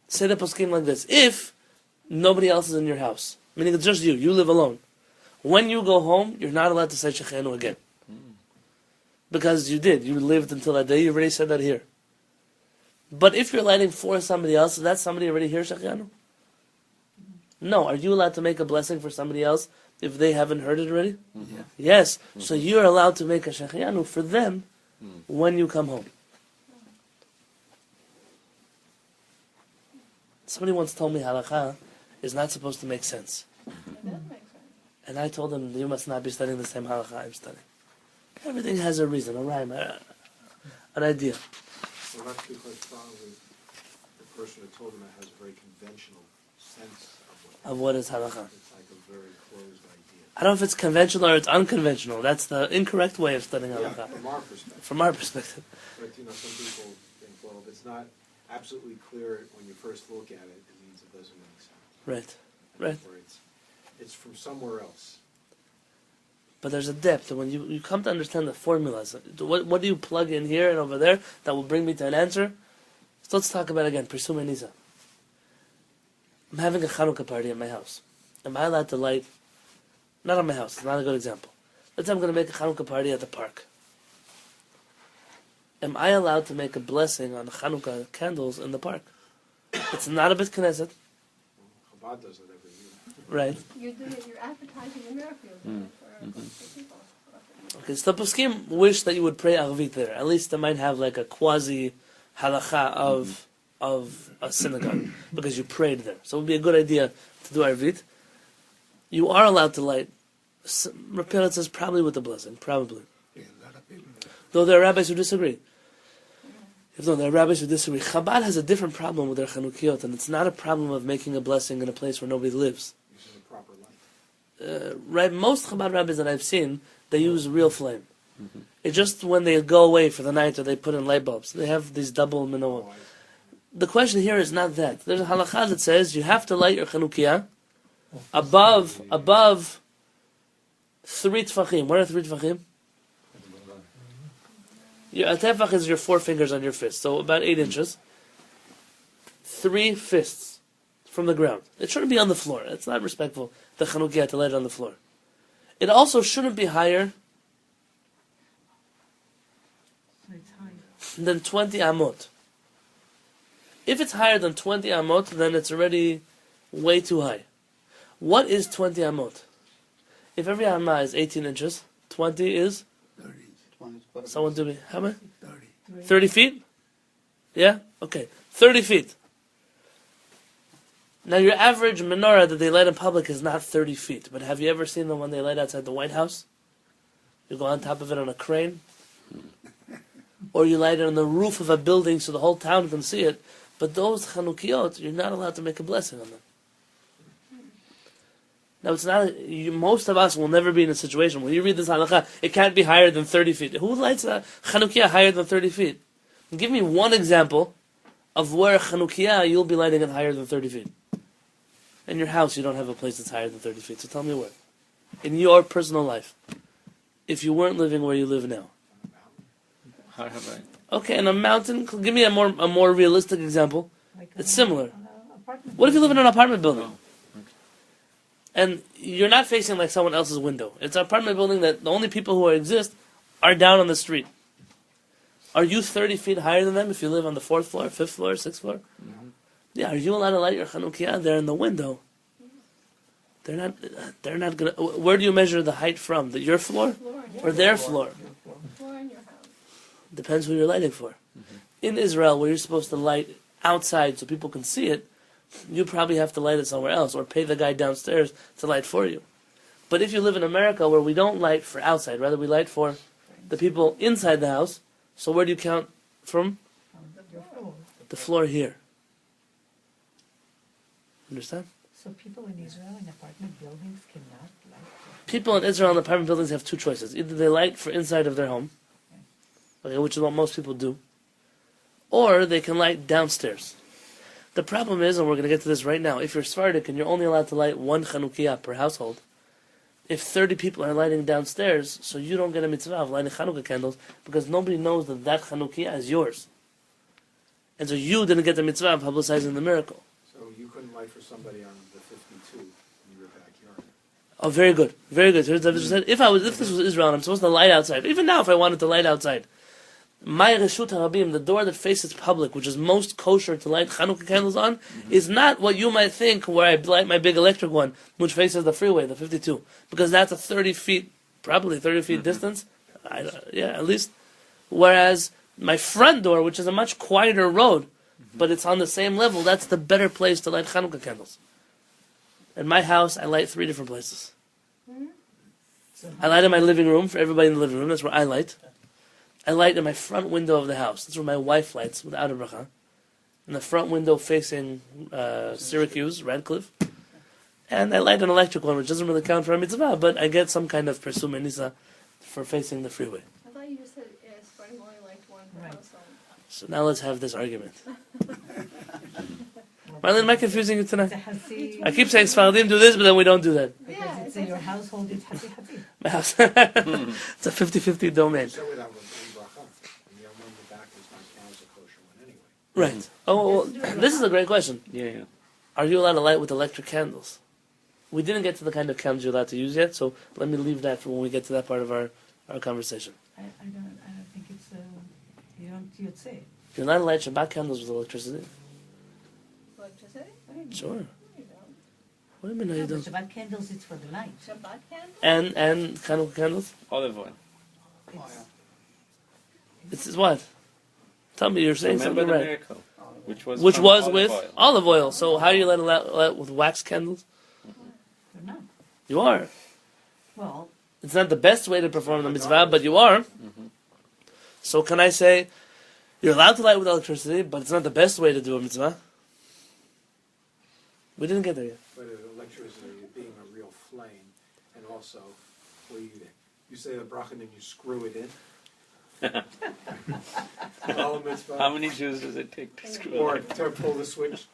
Say the poskim like this. If nobody else is in your house, meaning it's just you live alone. When you go home, you're not allowed to say shechianu again. Because you lived until that day, you already said that here. But if you're lighting for somebody else, is that somebody already here, shechianu? No. Are you allowed to make a blessing for somebody else if they haven't heard it already? Yeah. Yes. So you're allowed to make a shechianu for them when you come home. Somebody once told me halakha is not supposed to make sense. It does make sense. And I told him, you must not be studying the same halakha I'm studying. Everything has a reason, a rhyme, an idea. Well, that's because probably the person who told him it has a very conventional sense Of what is halakha. It's like a very closed idea. I don't know if it's conventional or it's unconventional. That's the incorrect way of studying Yeah, halakha. from our perspective. From our perspective. But, some people think, well, if it's not absolutely clear when you first look at it, it means it doesn't make sense. Right. And Right. therefore it's from somewhere else. But there's a depth. When you come to understand the formulas, what do you plug in here and over there that will bring me to an answer? So let's talk about it again. Pursue Nisa. I'm having a Chanukah party at my house. Am I allowed to light? Not at my house. It's not a good example. Let's say I'm going to make a Chanukah party at the park. Am I allowed to make a blessing on Chanukah candles in the park? It's not a Beit Knesset. Chabad does it every year. Right. You're advertising the miracle you're doing for people. Okay, so the poskim wish that you would pray Arvit there. At least they might have like a quasi halacha of a synagogue because you prayed there. So it would be a good idea to do Arvit. You are allowed to light. Raphael says probably with the blessing, probably. Yeah, a lot of people there. Though there are rabbis who disagree. There are rabbis who disagree. Chabad has a different problem with their Chanukiot, and it's not a problem of making a blessing in a place where nobody lives. Using the proper light. Right, most Chabad rabbis that I've seen, they use real flame. It's just when they go away for the night or they put in light bulbs. They have these double menorah. Oh, The question here is not that. There's a halakha that says you have to light your Chanukah above 3 tefachim. What are 3 tefachim? A tefach is your 4 fingers on your fist, so about 8 inches. 3 fists from the ground. It shouldn't be on the floor. It's not respectful, the Chanukah, to light it on the floor. It also shouldn't be higher So it's high. than 20 amot. If it's higher than 20 amot, then it's already way too high. What is 20 amot? If every amah is 18 inches, 20 is? 30. Someone do me. How many? 30. 30 feet? Yeah? Okay. 30 feet. Now your average menorah that they light in public is not 30 feet, but have you ever seen the one they light outside the White House? You go on top of it on a crane? Or you light it on the roof of a building so the whole town can see it. But those Chanukiot, you're not allowed to make a blessing on them. Now it's not, most of us will never be in a situation where you read this halakha, it can't be higher than 30 feet. Who lights a Chanukiah higher than 30 feet? Give me one example of where a Chanukiah you'll be lighting it higher than 30 feet. In your house you don't have a place that's higher than 30 feet, so tell me where. In your personal life. If you weren't living where you live now. How have I? Okay, in a mountain, give me a more realistic example. Like It's similar. an apartment What if you live in an apartment building? Oh, okay. And you're not facing like someone else's window. It's an apartment building that the only people who exist are down on the street. Are you 30 feet higher than them if you live on the 4th floor, 5th floor, 6th floor? Mhm. Yeah, are you allowed to light your Chanukiah there in the window? They're not gonna, where do you measure the height from? Your floor? Floor in Or their floor? Floor in your house. Depends who you're lighting for. In Israel, where you're supposed to light outside so people can see it, you probably have to light it somewhere else or pay the guy downstairs to light for you. But if you live in America where we don't light for outside, rather we light for the people inside the house, so where do you count from? Your floor. The floor here. Understand? So people in Israel in apartment buildings cannot light. People in Israel in apartment buildings have 2 choices. Either they light for inside of their home, okay, which is what most people do, or they can light downstairs. The problem is, and we're going to get to this right now, if you're Sephardic and you're only allowed to light 1 Chanukiah per household, if 30 people are lighting downstairs, so you don't get a mitzvah of lighting Chanukah candles, because nobody knows that that Chanukiah is yours. And so you didn't get the mitzvah of publicizing the miracle. So you couldn't light for somebody on the 52 in your backyard. Oh, very good. Very good. Here's David said, if this was Israel and I'm supposed to light outside, even now if I wanted to light outside, my Reshut HaRabim, the door that faces public, which is most kosher to light Chanukah candles on, is not what you might think where I light my big electric one, which faces the freeway, the 52. Because that's a 30 feet, probably 30 feet distance. At least. Whereas my front door, which is a much quieter road, but it's on the same level, that's the better place to light Chanukah candles. In my house, I light 3 different places. I light in my living room for everybody in the living room. That's where I light. I light in my front window of the house. That's where my wife lights without a bracha. In the front window facing Syracuse, Radcliffe. And I light an electric one, which doesn't really count for a mitzvah, but I get some kind of Persum Enisa for facing the freeway. I thought you just said Spartan only liked 1 per Right. household. So now let's have this argument. Marlene, am I confusing you It's a tonight? hasi. I keep saying Sfaradim do this, but then we don't do that. Because Yeah, it's in your household, it's hasi. My house. It's a 50-50 domain. So that was in bracha. And the one in the back does not count as a kosher one anyway. Right. Oh, well, this is a great question. Yeah. Are you allowed to light with electric candles? We didn't get to the kind of candles you're allowed to use yet, so let me leave that for when we get to that part of our conversation. I don't think it's, you'd say. You're not allowed to light Shabbat candles with electricity. Electricity? Sure. No, you don't. What do you mean, no, you No, don't? but Shabbat candles, it's for the night. Shabbat candle? And Chanukah candles? Olive oil. It's what? Tell me, you're saying Remember something the right. miracle, which was Which from was olive with oil. olive oil. So how are you light with wax candles? They're not. You are. Well, It's not the best way to perform the mitzvah, but you are. So can I say, you're allowed to light with electricity, but it's not the best way to do a mitzvah? We didn't get there yet. But electricity being a real flame, and also, you say the bracha and then you screw it in. All mitzvah. How many Jews does it take to screw Or it? to pull the switch.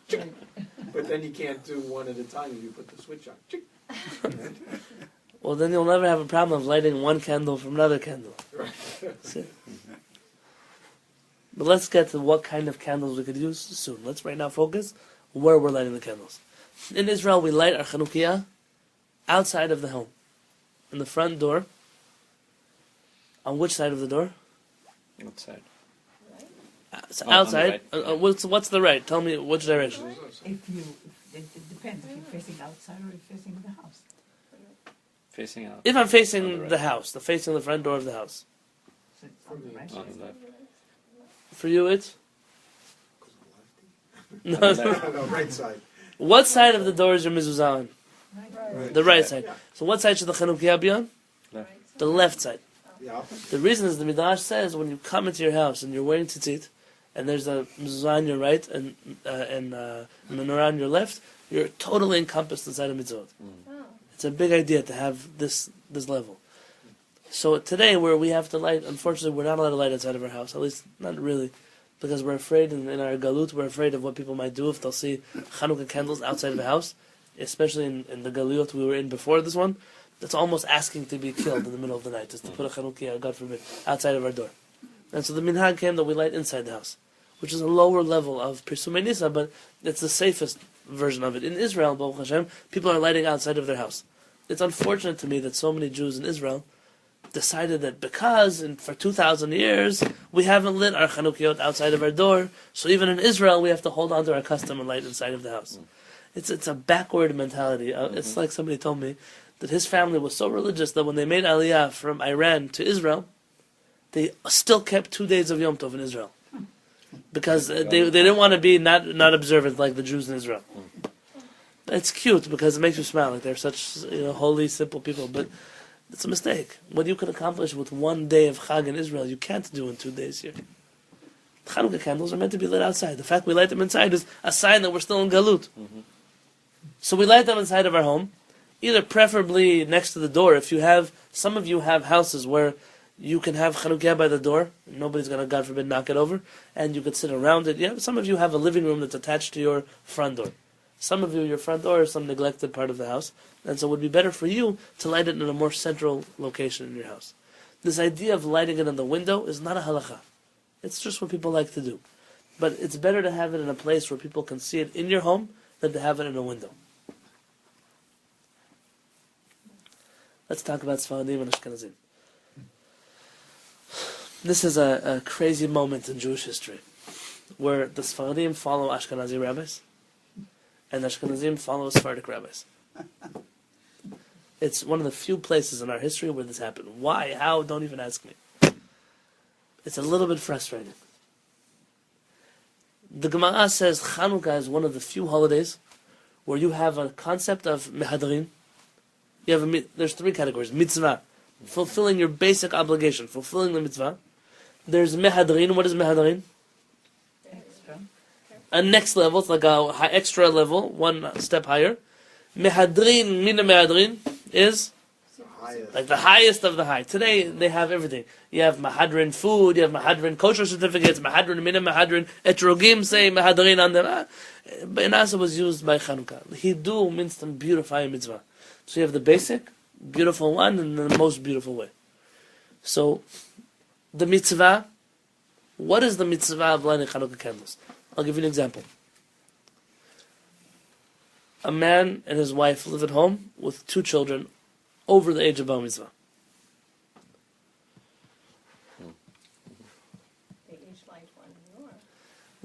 But then you can't do one at a time if you put the switch on. Well, then you'll never have a problem of lighting one candle from another candle. See? But let's get to what kind of candles we could use soon. Let's right now focus where we're lighting the candles. In Israel, we light our Chanukah outside of the home. In the front door. On which side of the door? Outside. So On the outside. right. What's the right? Tell me which direction. It depends if you're facing outside or you're facing the house. Facing out. If I'm On the facing right. the house, facing the front door of the house. So it's on the right. On the left. For you, it's? No. No, right side. What side of the door is your mezuzah on? Right. The right side. So what side should the Chanukah be on? Left. The left side. Yeah. The reason is the Midrash says when you come into your house and you're wearing tzitzit, and there's a mezuzah on your right and menorah on your left, you're totally encompassed inside of mitzvot. Oh, It's a big idea to have this level. So today, where we have to light, unfortunately, we're not allowed to light outside of our house. At least, not really, because we're afraid in our galut. We're afraid of what people might do if they'll see Chanukah candles outside of the house, especially in the galut we were in before this one. That's almost asking to be killed in the middle of the night, just to put a Chanukah, God forbid, outside of our door. And so the minhag candle we light inside the house, which is a lower level of Pirsumei Nisa, but it's the safest version of it. In Israel, Baruch Hashem, people are lighting outside of their house. It's unfortunate to me that so many Jews in Israel decided that because for 2,000 years we haven't lit our Chanukiot outside of our door, so even in Israel we have to hold on to our custom and light inside of the house. It's a backward mentality. It's like somebody told me that his family was so religious that when they made Aliyah from Iran to Israel, they still kept 2 days of Yom Tov in Israel. Because they didn't want to be not observant like the Jews in Israel. It's cute because it makes you smile, like they're such holy, simple people, but it's a mistake. What you can accomplish with 1 day of Chag in Israel, you can't do in 2 days here. Chanukah candles are meant to be lit outside. The fact we light them inside is a sign that we're still in Galut. So we light them inside of our home, either preferably next to the door. Some of you have houses where you can have Chanukah by the door, nobody's going to, God forbid, knock it over, and you could sit around it. Some of you have a living room that's attached to your front door. Some of you, your front door is some neglected part of the house, and so it would be better for you to light it in a more central location in your house. This idea of lighting it in the window is not a halacha. It's just what people like to do. But it's better to have it in a place where people can see it in your home than to have it in a window. Let's talk about Sfaradim and Ashkenazim. This is a crazy moment in Jewish history, where the Sfaradim follow Ashkenazi rabbis, and the Ashkenazim follow Sephardic rabbis. It's one of the few places in our history where this happened. Why? How? Don't even ask me. It's a little bit frustrating. The Gemara says Chanukah is one of the few holidays where you have a concept of mehadrin. There's 3 categories. Mitzvah, fulfilling your basic obligation, fulfilling the mitzvah. There's mehadrin. What is mehadrin? Extra. A next level. It's like a extra level, one step higher. Mehadrin, mina mehadrin, is like the highest of the high. Today they have everything. You have mahadrin food, you have mahadrin kosher certificates, mahadrin mina, mahadrin etrogim say mahadrin on them. Benasa was used by Chanukah. Hidu means to beautify a mitzvah. So you have the basic, beautiful one, and the most beautiful way. So the mitzvah, what is the mitzvah of lighting Chanukah candles? I'll give you an example. A man and his wife live at home with 2 children over the age of bar mitzvah. they each light one more.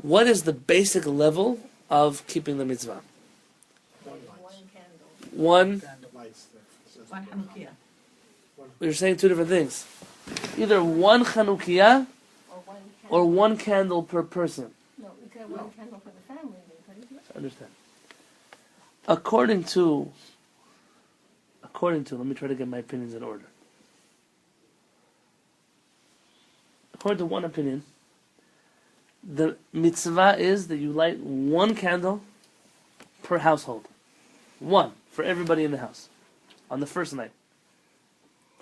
What is the basic level of keeping the mitzvah? One candle. One, Lights that- One Hanukkah. you're saying 2 different things. Either one Chanukiah Or one candle. or 1 candle per person. No, we could have one candle for the family. I understand. According to, let me try to get my opinions in order. According to one opinion, the mitzvah is that you light 1 candle per household. 1 for everybody in the house on the first night.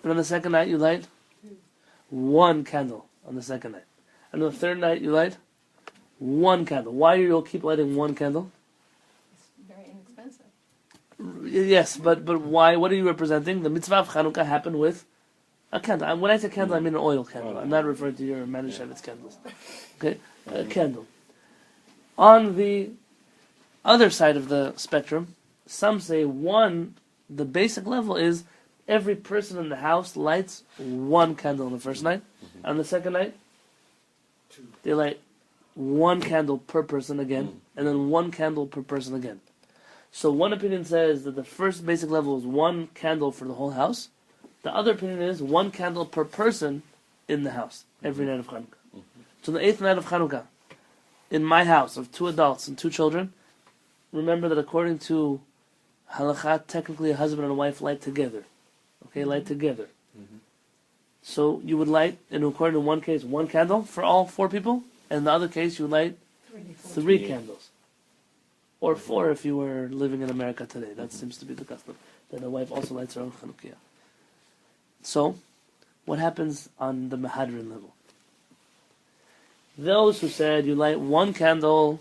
And on the second night you light 1 candle on the second night. And on the third night, you light one candle. Why do you keep lighting one candle? It's very inexpensive. Yes, but why? What are you representing? The mitzvah of Chanukah happened with a candle. And when I say candle, I mean an oil candle. I'm not referring to your Manischewitz candles. Okay? A candle. On the other side of the spectrum, some say the basic level is every person in the house lights one candle on the first night. And on the second night, they light one candle per person again, and then one candle per person again. So one opinion says that the first basic level is one candle for the whole house. The other opinion is one candle per person in the house every night of Chanukah. So the 8th night of Chanukah, in my house of 2 adults and 2 children, remember that according to halakha, technically a husband and a wife light together. Okay, light together. So you would light, and according to one case, one candle for all 4 people, and in the other case you would light 3 candles. Or 4 if you were living in America today. That seems to be the custom. That a wife also lights her own Chanukah. So, what happens on the Mehadrin level? Those who said you light one candle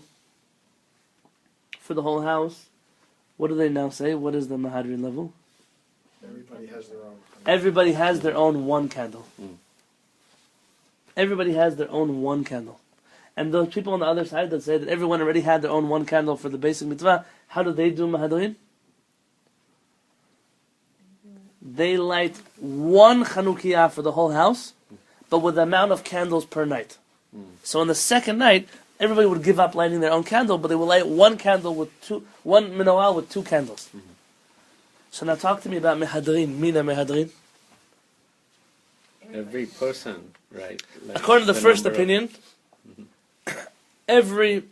for the whole house, what do they now say? What is the Mehadrin level? Everybody has their own. Everybody has their own one candle. Everybody has their own one candle. And those people on the other side that say that everyone already had their own one candle for the basic mitzvah, how do they do Mehadrin? They light one Chanukiah for the whole house, but with the amount of candles per night. So on the second night, everybody would give up lighting their own candle, but they would light one candle with one menorah with 2 candles. So now talk to me about Mehadrin, Mina Mehadrin. Every person, right? Like According to the first number opinion, in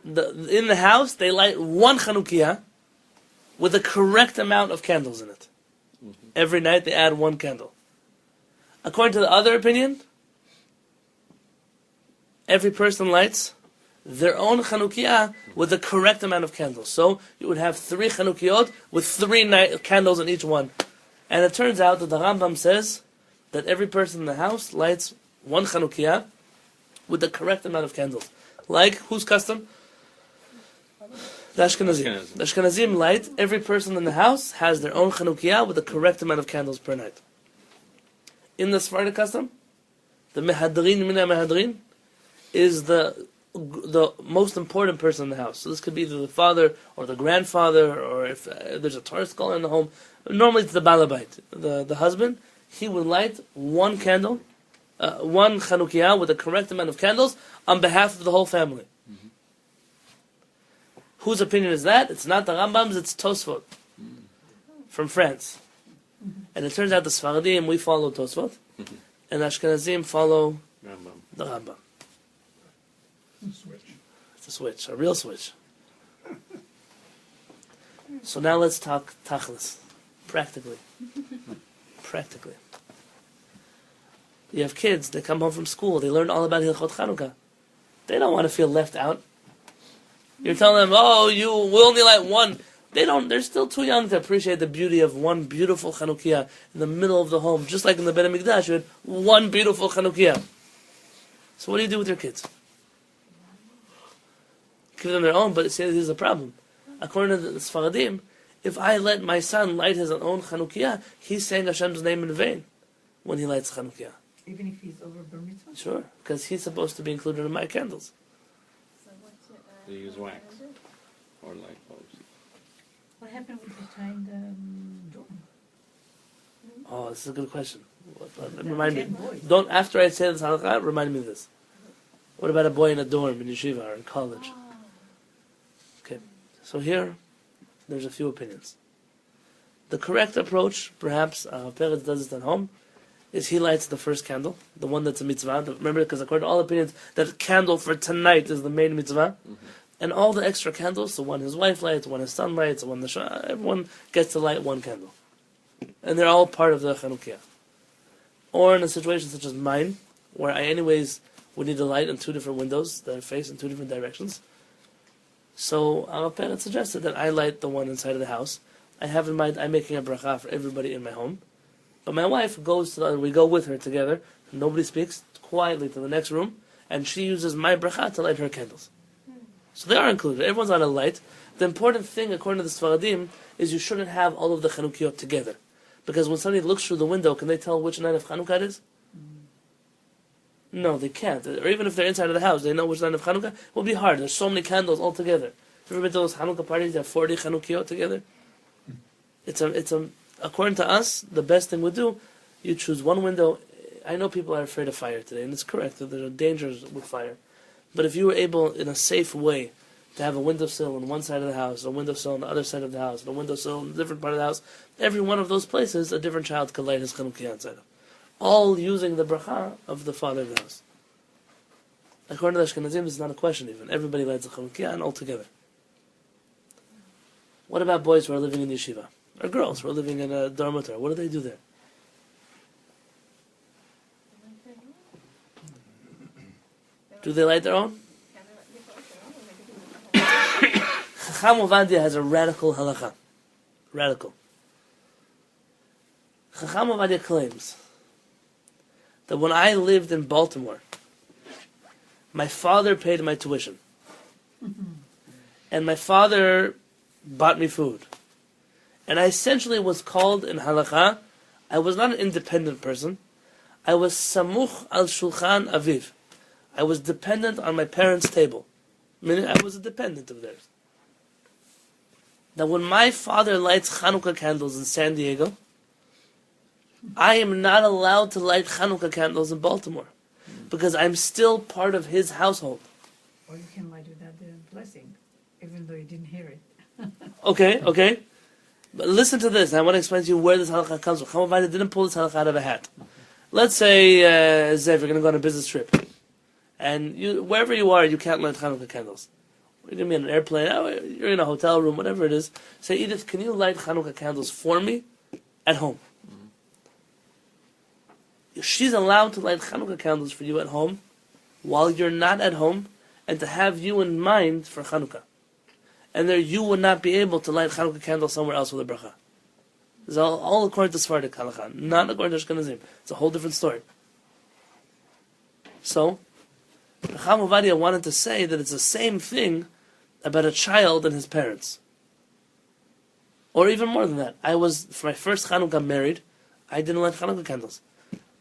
the house they light one Chanukiah with the correct amount of candles in it. Every night they add one candle. According to the other opinion, every person lights their own Chanukiah with the correct amount of candles. So you would have 3 Chanukiot with 3 candles in each one. And it turns out that the Rambam says that every person in the house lights one Chanukiah with the correct amount of candles. Like, whose custom? The Ashkenazim. The Ashkenazim light, every person in the house has their own Chanukiah with the correct amount of candles per night. In the Sephardic custom, the Mehadrin, Mina Mehadrin, is the most important person in the house. So this could be either the father or the grandfather, or if there's a Torah scholar in the home. Normally it's the Balabait, the husband. He would light one candle, one Chanukiah with the correct amount of candles on behalf of the whole family. Whose opinion is that? It's not the Rambam's, it's Tosfot from France. And it turns out the Sfaradim, we follow Tosfot, and Ashkenazim follow the Rambam. It's a switch, a real switch. So now let's talk Tachlis, practically. Practically. You have kids, they come home from school, they learn all about Halachot Chanukah. They don't want to feel left out. You're telling them, we'll only light one. They're still too young to appreciate the beauty of one beautiful Chanukiah in the middle of the home. Just like in the Beit HaMikdash, you had one beautiful Chanukiah. So what do you do with your kids? Give them their own, but see, here's the problem. According to the Sfaradim, if I let my son light his own Chanukiah, he's saying Hashem's name in vain when he lights Chanukiah. Even if he's over bar mitzvah? Sure, because he's supposed to be included in my candles. So what's it? They use wax or light bulbs. What happened with the tying the door? Oh, this is a good question. Remind me. Don't, after I say this halakha, remind me of this. What about a boy in a dorm in yeshiva or in college? Okay, so here, there's a few opinions. The correct approach, perhaps, Peretz does this at home, is he lights the first candle, the one that's a mitzvah. Remember, because according to all opinions, that candle for tonight is the main mitzvah. And all the extra candles, so one his wife lights, one his son lights, one everyone gets to light one candle. And they're all part of the Chanukiah. Or in a situation such as mine, where I anyways would need a light in 2 different windows that face in 2 different directions. So our parents suggested that I light the one inside of the house. I have in mind, I'm making a bracha for everybody in my home. But my wife goes we go with her together. Nobody speaks. quietly to the next room, and she uses my bracha to light her candles. So they are included. Everyone's on a light. The important thing, according to the Sfaradim, is you shouldn't have all of the Chanukiot together. Because when somebody looks through the window, can they tell which night of Chanukah it is? No, they can't. Or even if they're inside of the house, they know which night of Chanukah. It will be hard. There's so many candles all together. Have you ever been to those Chanukah parties that have 40 Chanukiot together? According to us, the best thing we do, you choose one window. I know people are afraid of fire today, and it's correct that there are dangers with fire. But if you were able, in a safe way, to have a windowsill on one side of the house, a windowsill on the other side of the house, and a windowsill in a different part of the house, every one of those places, a different child could light his Chanukiah inside of. All using the bracha of the father of the house. According to the Ashkenazim, this is not a question even. Everybody lights the Chanukiah, and all together. What about boys who are living in yeshiva? Or girls who are living in a dormitory? What do they do there? Do they light their own? Chacham Ovadia has a radical halacha. Radical. Chacham Ovadia claims that when I lived in Baltimore, my father paid my tuition. And my father bought me food. And I essentially was called in halakha, I was not an independent person. I was samuch al shulchan aviv. I was dependent on my parents' table. Meaning I was a dependent of theirs. Now when my father lights Chanukah candles in San Diego, I am not allowed to light Chanukah candles in Baltimore. Because I'm still part of his household. Or you can light without the blessing, even though you didn't hear it. Okay. But listen to this. I want to explain to you where this halakha comes from. Chacham Ovadia didn't pull this halakha out of a hat. Let's say, Zev, you're going to go on a business trip. And wherever you are, you can't light Chanukah candles. You're going to be in an airplane, you're in a hotel room, whatever it is. Say, Edith, can you light Chanukah candles for me at home? She's allowed to light Chanukah candles for you at home while you're not at home, and to have you in mind for Chanukah. And there you would not be able to light Chanukah candles somewhere else with a bracha. This is all according to Sephardic halakha, not according to Ashkenazim. It's a whole different story. So, Chacham Ovadia wanted to say that it's the same thing about a child and his parents. Or even more than that. For my first Chanukah married, I didn't light Chanukah candles.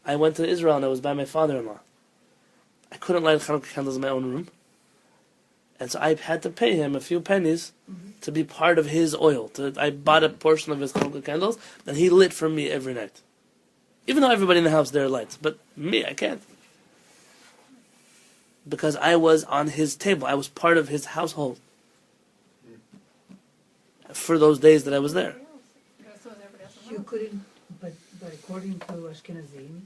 I went to Israel and I was by my father-in-law. I couldn't light Chanukah candles in my own room. And so I had to pay him a few pennies to be part of his oil. I bought a portion of his Chanukah candles, and he lit for me every night. Even though everybody in the house there lights. But me, I can't. Because I was on his table. I was part of his household. For those days that I was there. You couldn't, but according to Ashkenazim,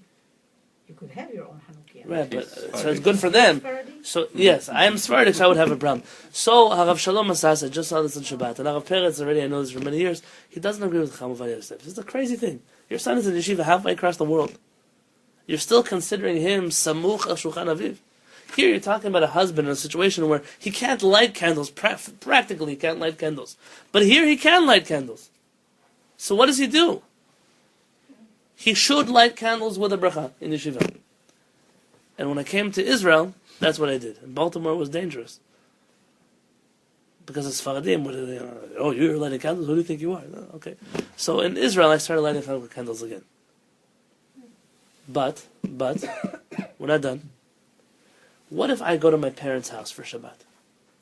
you could have your own Hanukkah. Right, but so it's good for them. So yes, I am Sephardic, so I would have a problem. So Harav Shalom Asasa just saw this on Shabbat, and Harav Peretz already, I know this for many years, he doesn't agree with Chacham Ovadia Yosef. This is a crazy thing. Your son is in yeshiva halfway across the world. You're still considering him samuch al shulchan aviv. Here you're talking about a husband in a situation where he can't light candles, practically he can't light candles. But here he can light candles. So what does he do? He should light candles with a bracha in yeshiva. And when I came to Israel, that's what I did. And Baltimore was dangerous. Because it's Sfaradim, you're lighting candles? Who do you think you are? No, okay. So in Israel, I started lighting Chanukah candles again. But, we're not done. What if I go to my parents' house for Shabbat?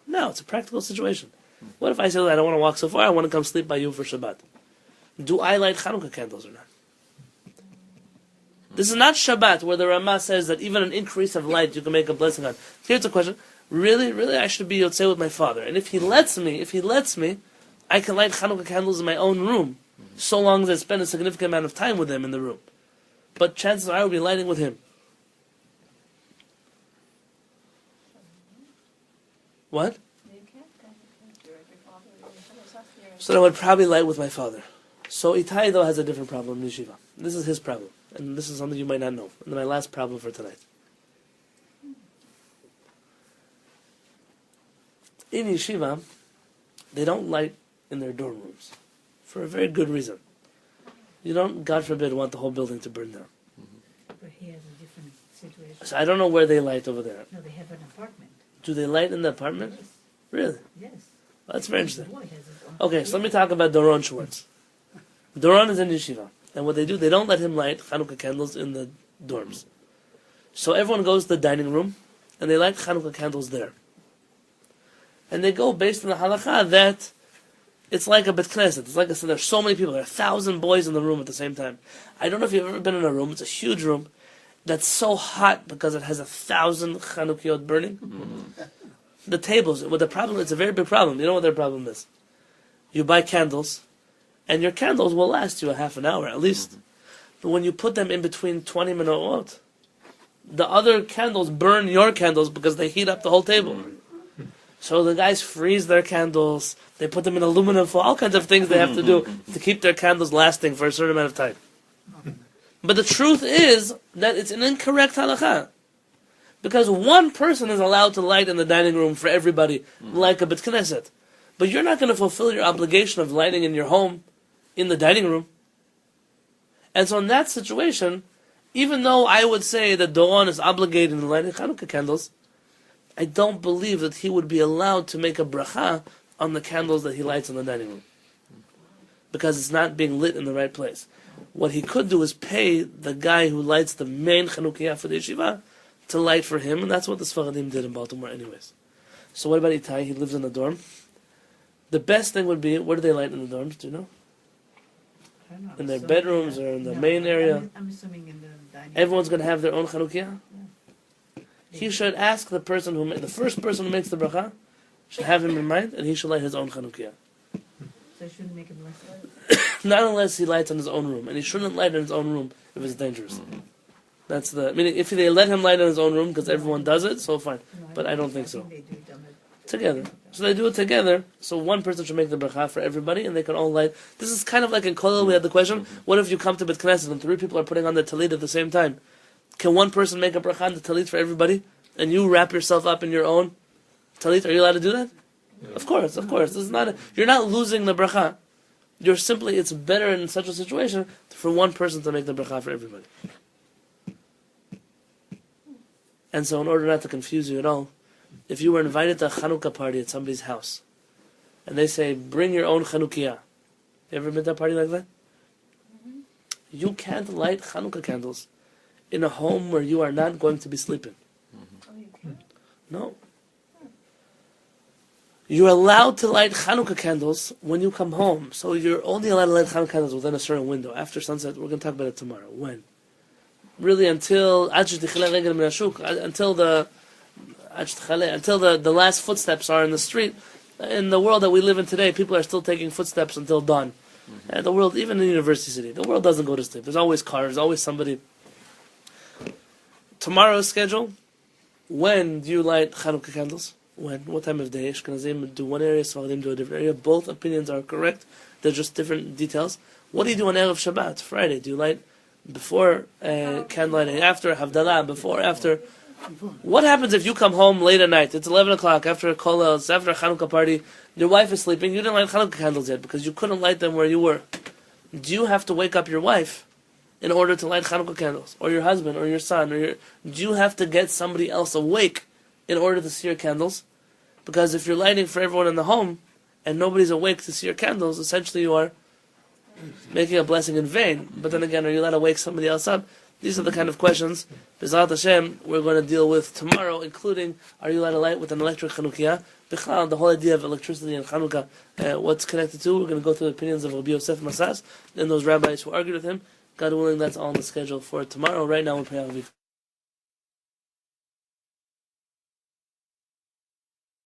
No, it's a practical situation. What if I say, I don't want to walk so far, I want to come sleep by you for Shabbat? Do I light Chanukah candles or not? This is not Shabbat, where the Ramah says that even an increase of light you can make a blessing on. Here's a question. Really, I should be Yotzei with my father. And if he lets me, I can light Chanukah candles in my own room, so long as I spend a significant amount of time with him in the room. But chances are I will be lighting with him. What? So I would probably light with my father. So Itai, though, has a different problem in yeshiva. This is his problem. And this is something you might not know. And my last problem for tonight. In yeshiva, they don't light in their dorm rooms. For a very good reason. You don't, God forbid, want the whole building to burn down. But he has a different situation. So I don't know where they light over there. No, they have an apartment. Do they light in the apartment? Yes, Really? yes. Well, that's very The interesting. boy has his own. Okay, so let me talk about Doron Schwartz. Doron is in yeshiva. And what they do, they don't let him light Chanukah candles in the dorms. So everyone goes to the dining room, and they light Chanukah candles there. And they go based on the halakha that it's like a bet knesset. It's like there's so many people. There are 1,000 boys in the room at the same time. I don't know if you've ever been in a room. It's a huge room that's so hot because it has 1,000 Chanukiot burning. The tables, well, the problem, it's a very big problem. You know what their problem is? You buy candles, and your candles will last you a half an hour at least. But when you put them in between 20 minutes, the other candles burn your candles because they heat up the whole table. So the guys freeze their candles, they put them in aluminum foil, all kinds of things they have to do to keep their candles lasting for a certain amount of time. But the truth is that it's an incorrect halakha. Because one person is allowed to light in the dining room for everybody, like a bet knesset. But you're not going to fulfill your obligation of lighting in your home, in the dining room. And so in that situation, even though I would say that Doron is obligated in lighting Chanukah candles, I don't believe that he would be allowed to make a bracha on the candles that he lights in the dining room. Because it's not being lit in the right place. What he could do is pay the guy who lights the main Chanukiah for the yeshiva to light for him, and that's what the Sfaradim did in Baltimore anyways. So what about Itai? He lives in a dorm. The best thing would be, where do they light in the dorms, do you know? I don't know, In their so, bedrooms or in the no, main area? I'm assuming in the dining. Everyone's going to have their own Chanukiah? He should ask the person the first person who makes the bracha, should have him in mind, and he should light his own Chanukiah. So I shouldn't make a blessing. Not unless he lights in his own room, and he shouldn't light in his own room if it's dangerous. That's meaning if they let him light in his own room because everyone does it, so fine. No, But I don't think so. they do it on the- Together. So they do it together, so one person should make the bracha for everybody, and they can all light. This is kind of like in Kollel, we had the question, what if you come to Bet Knesset and 3 people are putting on the talit at the same time? Can one person make a bracha on the talit for everybody, and you wrap yourself up in your own talit? Are you allowed to do that? Yeah. Of course. This is not you're not losing the bracha. You're simply, it's better in such a situation for one person to make the bracha for everybody. And so in order not to confuse you at all, if you were invited to a Chanukah party at somebody's house, and they say, bring your own Chanukiah. You ever been to a party like that? You can't light Chanukah candles in a home where you are not going to be sleeping. No. You're allowed to light Chanukah candles when you come home. So you're only allowed to light Chanukah candles within a certain window. After sunset, we're going to talk about it tomorrow. When? Really until the last footsteps are in the street. In the world that we live in today, people are still taking footsteps until dawn. The world, even in University City, the world doesn't go to sleep. There's always cars, always somebody. Tomorrow's schedule, when do you light Chanukah candles? When? What time of day? Ashkenazim do one area, Sfaradim do a different area. Both opinions are correct. They're just different details. What do you do on Erev Shabbat, Friday? Do you light before candlelighting, after Havdalah, before, after? What happens if you come home late at night? It's 11 o'clock after a kollel, it's after a Chanukah party. Your wife is sleeping. You didn't light Chanukah candles yet because you couldn't light them where you were. Do you have to wake up your wife in order to light Chanukah candles, or your husband, or your son, do you have to get somebody else awake in order to see your candles? Because if you're lighting for everyone in the home and nobody's awake to see your candles, essentially you are making a blessing in vain. But then again, are you allowed to wake somebody else up? These are the kind of questions, B'ezrat Hashem, we're going to deal with tomorrow, including, are you allowed to light with an electric Chanukiah? B'chlal, the whole idea of electricity and Chanukah, what's connected to, we're going to go through the opinions of Rabbi Yosef Masas and those rabbis who argued with him. God willing, that's all on the schedule for tomorrow. Right now, we're praying.